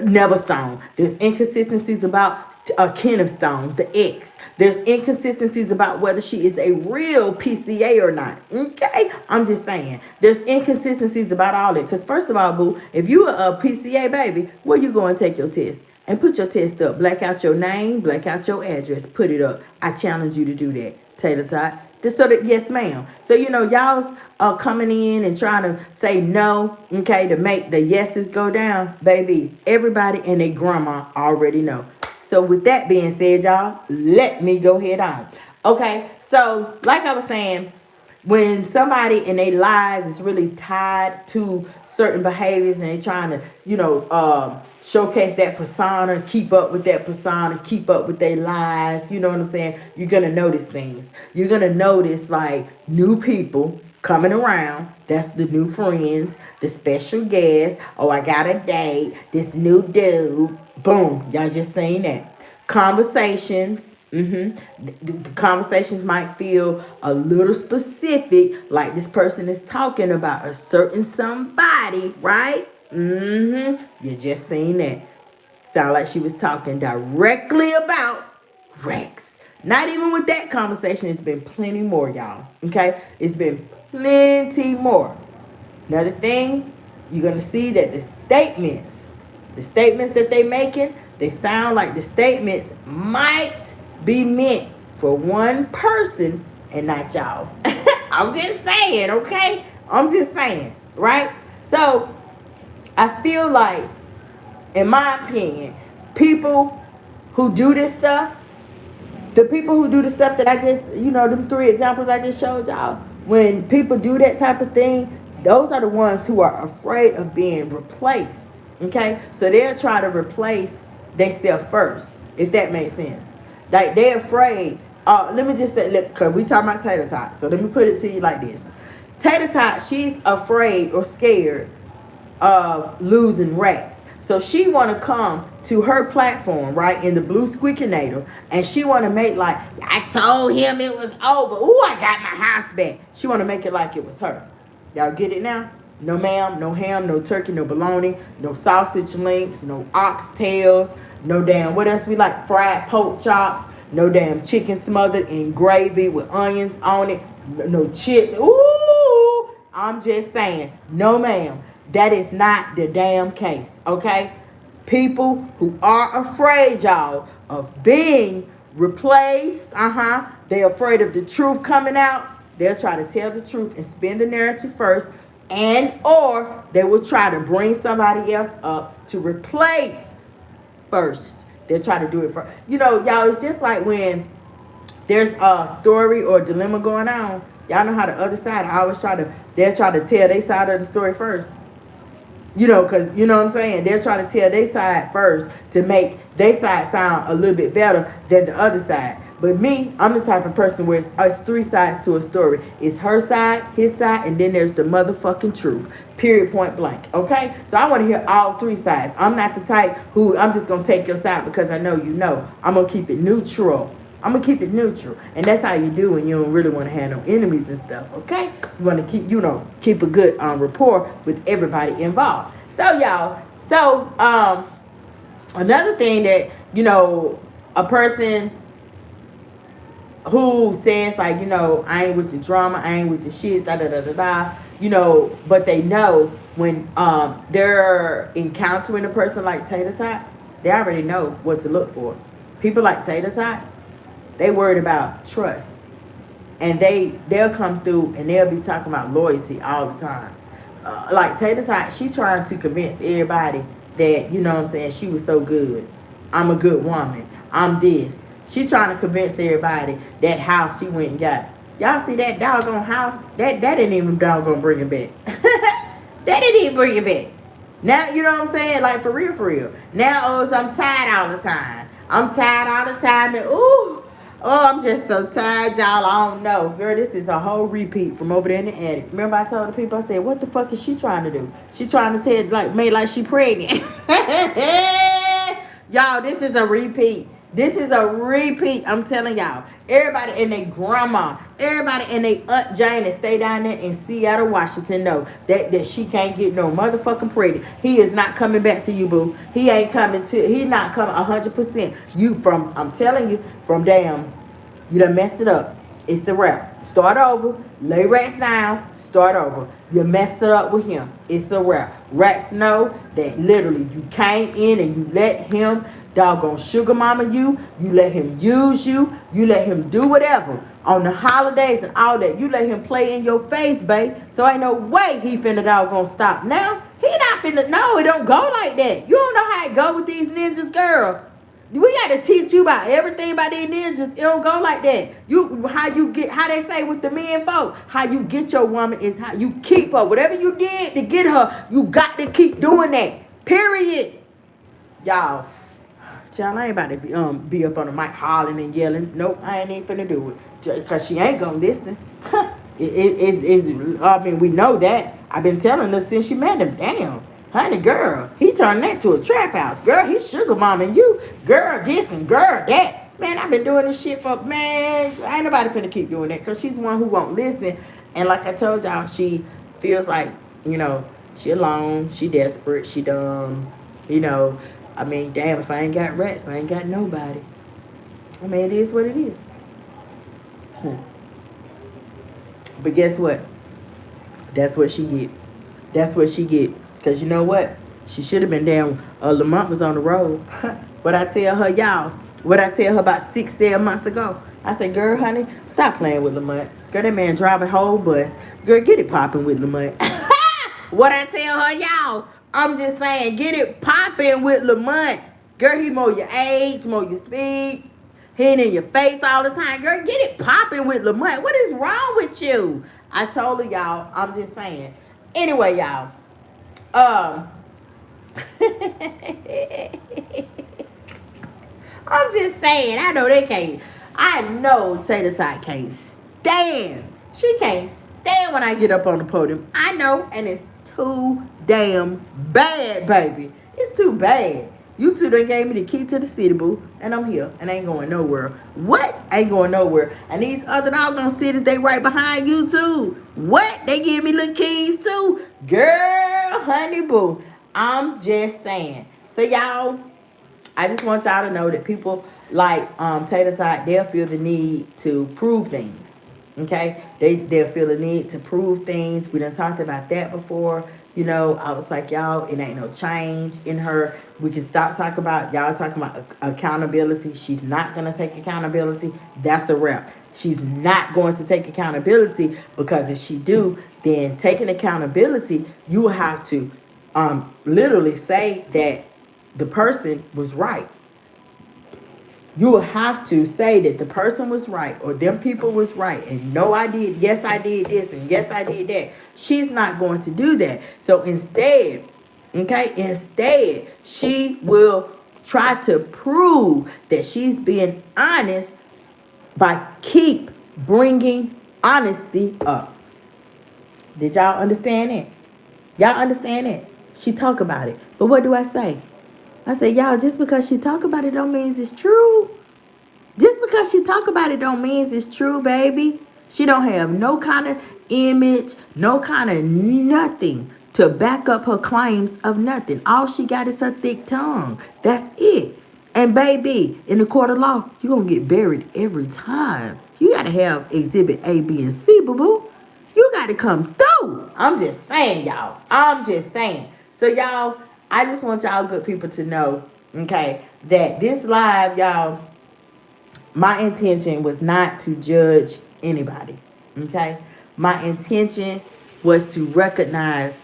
[SPEAKER 1] never song. There's inconsistencies about Kenneth Stone, the ex. There's inconsistencies about whether she is a real PCA or not. Okay? I'm just saying. There's inconsistencies about all that. Because first of all, boo, if you are a PCA baby, where you go and take your test? And put your test up. Black out your name, black out your address, put it up. I challenge you to do that. Tater Tot. Just so that, yes, ma'am. So, y'all's coming in and trying to say no, okay, to make the yeses go down. Baby, everybody and their grandma already know. So with that being said, y'all, let me go ahead on. Okay, so like I was saying, when somebody in their lives is really tied to certain behaviors and they trying to, showcase that persona, keep up with that persona, keep up with their lives, you know what I'm saying? You're going to notice things. You're going to notice like new people coming around. That's the new friends, the special guest. Oh, I got a date. This new dude. Boom. Y'all just seen that. Conversations. The conversations might feel a little specific, like this person is talking about a certain somebody, right? You just seen that. Sound like she was talking directly about Rex. Not even with that conversation, it's been plenty more, y'all. Okay? It's been plenty more. Another thing, you're going to see that the statements that they making, they sound like the statements might be meant for one person and not y'all. I'm just saying, okay? I'm just saying, right? So, I feel like, in my opinion, people who do this stuff, the people who do the stuff that I just, them 3 examples I just showed y'all, when people do that type of thing, those are the ones who are afraid of being replaced. Okay? So they'll try to replace themselves first, if that makes sense. Like, they're afraid. Let me just say, because we talking about Tater Tot. So let me put it to you like this. Tater Tot, she's afraid or scared of losing Rex. So she want to come to her platform, right, in the blue squeakinator, and she want to make like, I told him it was over. Ooh, I got my house back. She want to make it like it was her. Y'all get it now? No ma'am, no ham, no turkey, no bologna, no sausage links, no oxtails, no damn, what else we like? Fried pork chops, no damn chicken smothered in gravy with onions on it, no chip. Ooh, I'm just saying, no ma'am. That is not the damn case, okay? People who are afraid, y'all, of being replaced, they're afraid of the truth coming out. They'll try to tell the truth and spin the narrative first, and or they will try to bring somebody else up to replace first. They'll try to do it first. Y'all, it's just like when there's a story or dilemma going on. Y'all know how the other side, they'll try to tell their side of the story first. Because, what I'm saying? They're trying to tell their side first to make their side sound a little bit better than the other side. But me, I'm the type of person where it's 3 sides to a story. It's her side, his side, and then there's the motherfucking truth. Period, point blank. Okay? So I want to hear all 3 sides. I'm not the type who I'm just going to take your side because I know you know. I'm going to keep it neutral. I'm going to keep it neutral. And that's how you do when you don't really want to have no enemies and stuff, okay? You want to keep a good rapport with everybody involved. So, y'all, another thing that, a person who says, like, I ain't with the drama, I ain't with the shit, but they know when they're encountering a person like Tater Tot, they already know what to look for. People like Tater Tot, they worried about trust. And they'll come through and they'll be talking about loyalty all the time. Like Tater Tot, she trying to convince everybody that, she was so good. I'm a good woman. I'm this. She trying to convince everybody that house she went and got. Y'all see that doggone house? That didn't even doggone bring it back. That didn't even bring it back. Now, you know what I'm saying? Like, for real, for real. Now, I'm tired all the time. I'm tired all the time. And, I'm just so tired, y'all. I don't know. Girl, this is a whole repeat from over there in the attic. Remember I told the people, I said, what the fuck is she trying to do? She trying to make like she pregnant. Y'all, this is a repeat. This is a repeat. I'm telling y'all. Everybody and their grandma, everybody and their Aunt Jane that stay down there in Seattle, Washington know that she can't get no motherfucking pregnant. He is not coming back to you, boo. He ain't coming to, he not coming 100%. I'm telling you, from damn, you done messed it up. It's a wrap. Start over. Lay Rex down. Start over. You messed it up with him. It's a wrap. Rex know that literally you came in and you let him doggone sugar mama you. You let him use you. You let him do whatever. On the holidays and all that. You let him play in your face, babe. So ain't no way he finna doggone stop. Now, he not finna. No, it don't go like that. You don't know how it go with these ninjas, girl. We got to teach you about everything about these ninjas. It don't go like that. How they say with the men folk, how you get your woman is how you keep her. Whatever you did to get her, you got to keep doing that. Period. Y'all, I ain't about to be up on the mic hollering and yelling. Nope, I ain't even finna do it. Because she ain't gonna listen. I mean, we know that. I've been telling her since she met him. Damn, honey, girl, he turned that to a trap house. Girl, he sugar mom and you. Girl, this and girl, that. Man, I've been doing this shit for, man, ain't nobody finna keep doing that because she's the one who won't listen. And like I told y'all, she feels like, you know, she alone, she desperate, she dumb, you know. I mean, damn, if I ain't got rats, I ain't got nobody. I mean, it is what it is. But guess what? That's what she get. That's what she get. Because you know what? She should have been down. Lamont was on the road. What I tell her, y'all, what I tell her about 6, 7 months ago. I said, girl, honey, stop playing with Lamont. Girl, that man drive a whole bus. Girl, get it popping with Lamont. What I tell her, y'all, I'm just saying, get it popping with Lamont. Girl, he mow your age, mow your speed. He ain't in your face all the time. Girl, get it popping with Lamont. What is wrong with you? I told her, y'all, I'm just saying. Anyway, y'all. Um, I'm just saying. I know they can't. I know Tater Tot can't stand. She can't stand when I get up on the podium. I know, and it's too damn bad, baby. It's too bad. You two done gave me the key to the city, boo, and I'm here, and I ain't going nowhere. What? Ain't going nowhere. And these other doggone cities, they right behind you, too. What? They give me little keys, too? Girl, honey, boo. I'm just saying. So, y'all, I just want y'all to know that people like Tater Tot, they'll feel the need to prove things. Okay? They'll feel the need to prove things. We done talked about that before. You know, I was like, y'all, it ain't no change in her. We can stop talking about, y'all talking about accountability. She's not going to take accountability. That's a wrap. She's not going to take accountability because if she do, then taking accountability, you will have to literally say that the person was right. You will have to say that the person was right or them people was right. And no, I did. Yes, I did this. And yes, I did that. She's not going to do that. So instead, she will try to prove that she's being honest by keep bringing honesty up. Did y'all understand it? Y'all understand it? She talk about it. But what do I say? I say, y'all, just because she talk about it don't mean it's true. Just because she talk about it don't mean it's true, baby. She don't have no kind of image, no kind of nothing to back up her claims of nothing. All she got is her thick tongue. That's it. And baby, in the court of law, you're going to get buried every time. You got to have exhibit A, B, and C, boo-boo. You got to come through. I'm just saying, y'all. I'm just saying. So, y'all, I just want y'all good people to know, okay, that this live, y'all, my intention was not to judge anybody, okay? My intention was to recognize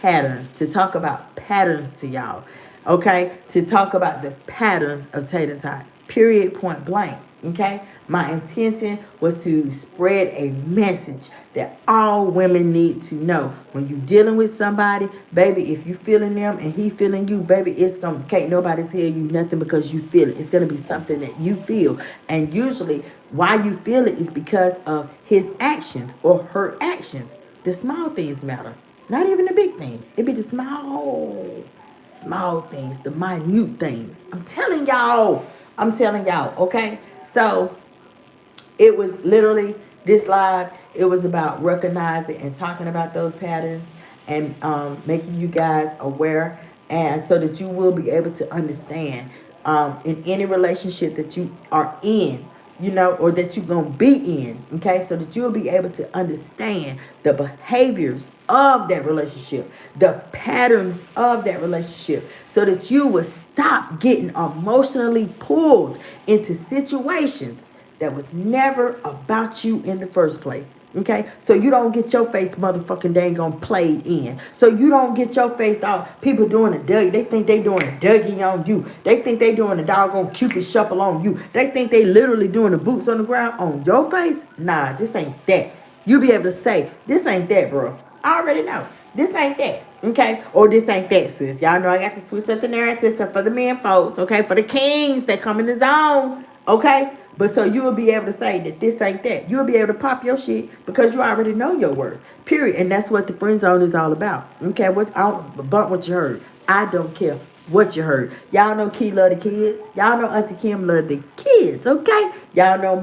[SPEAKER 1] patterns, to talk about patterns to y'all, okay? To talk about the patterns of Tater Tot, period, point blank. Okay, my intention was to spread a message that all women need to know. When you dealing with somebody, baby, if you feeling them and he feeling you, baby, it's gonna can't nobody tell you nothing because you feel it. It's gonna be something that you feel, and usually why you feel it is because of his actions or her actions. The small things matter, not even the big things. It be the small things, the minute things. I'm telling y'all. Okay? So it was literally this live. It was about recognizing and talking about those patterns and making you guys aware, and so that you will be able to understand in any relationship that you are in, you know, or that you're going to be in, okay? So that you'll be able to understand the behaviors of that relationship, the patterns of that relationship, so that you will stop getting emotionally pulled into situations that was never about you in the first place. Okay? So you don't get your face motherfucking dang on played in. So you don't get your face out. People doing a Dougie. They think they doing a Dougie on you. They think they doing a doggone Cupid shuffle on you. They think they literally doing the boots on the ground on your face. Nah, this ain't that. You be able to say, this ain't that, bro. I already know. This ain't that. Okay? Or this ain't that, sis. Y'all know I got to switch up the narrative for the men folks. Okay? For the kings that come in the zone. Okay? But so you will be able to say that this ain't that. You'll be able to pop your shit because you already know your worth. Period. And that's what the friend zone is all about. Okay, what I don't bump what you heard. I don't care what you heard. Y'all know Key love the kids. Y'all know Auntie Kim love the kids. Okay. Y'all know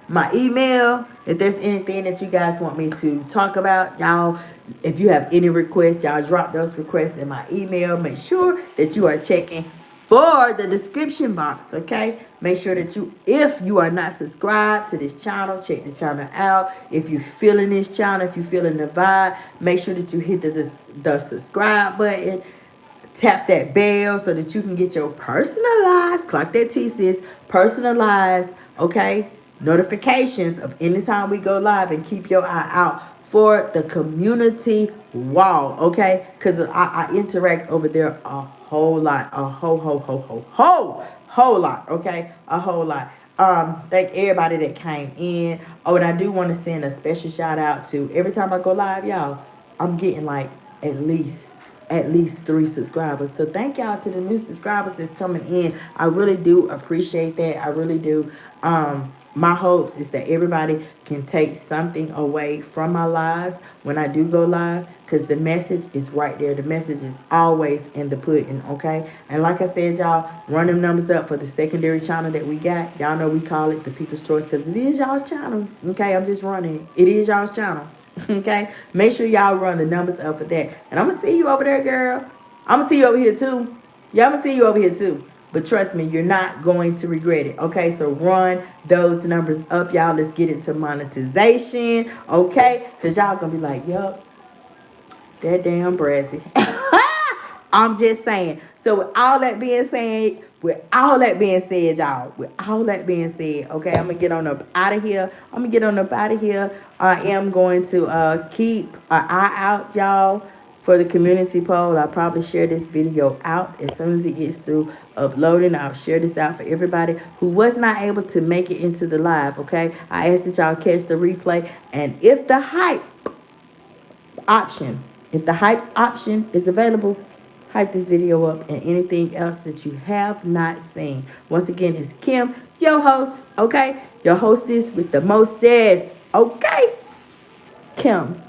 [SPEAKER 1] my email. If there's anything that you guys want me to talk about, y'all, if you have any requests, y'all drop those requests in my email. Make sure that you are checking for the description box, okay? Make sure that you, if you are not subscribed to this channel, check the channel out. If you're feeling this channel, if you're feeling the vibe, make sure that you hit the subscribe button. Tap that bell so that you can get your personalized, clock that T, sis, personalized, okay, notifications of anytime we go live, and keep your eye out for the community wall, okay? Because I interact over there a whole lot, a whole lot, okay? A whole lot. Thank everybody that came in. Oh, and I do want to send a special shout out to every time I go live, y'all, I'm getting like at least 3 subscribers. So thank y'all to the new subscribers that's coming in. I really do appreciate that. I really do. My hopes is that everybody can take something away from my lives when I do go live, because the message is right there. The message is always in the pudding, okay? And like I said, y'all, run them numbers up for the secondary channel that we got. Y'all know we call it the People's Choice because it is y'all's channel, okay? I'm just running it. It is y'all's channel. Okay, make sure y'all run the numbers up for that. And I'm gonna see you over there, girl. I'm gonna see you over here too. Yeah, I'm gonna see you over here too. But trust me, you're not going to regret it. Okay, so run those numbers up, y'all. Let's get into monetization. Okay, because y'all gonna be like, yup, that damn Brassy. I'm just saying. So with all that being said, y'all, okay, I'm gonna get on up out of here. I am going to keep an eye out, y'all, for the community poll. I'll probably share this video out as soon as it gets through uploading. I'll share this out for everybody who was not able to make it into the live. Okay, I asked that y'all catch the replay, and option if the hype option is available, hype this video up and anything else that you have not seen. Once again, it's Kim, your host, okay? Your hostess with the mostest, okay? Kim,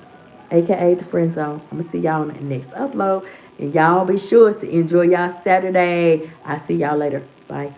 [SPEAKER 1] aka the Friend Zone. I'm gonna see y'all on the next upload. And y'all be sure to enjoy y'all Saturday. I'll see y'all later. Bye.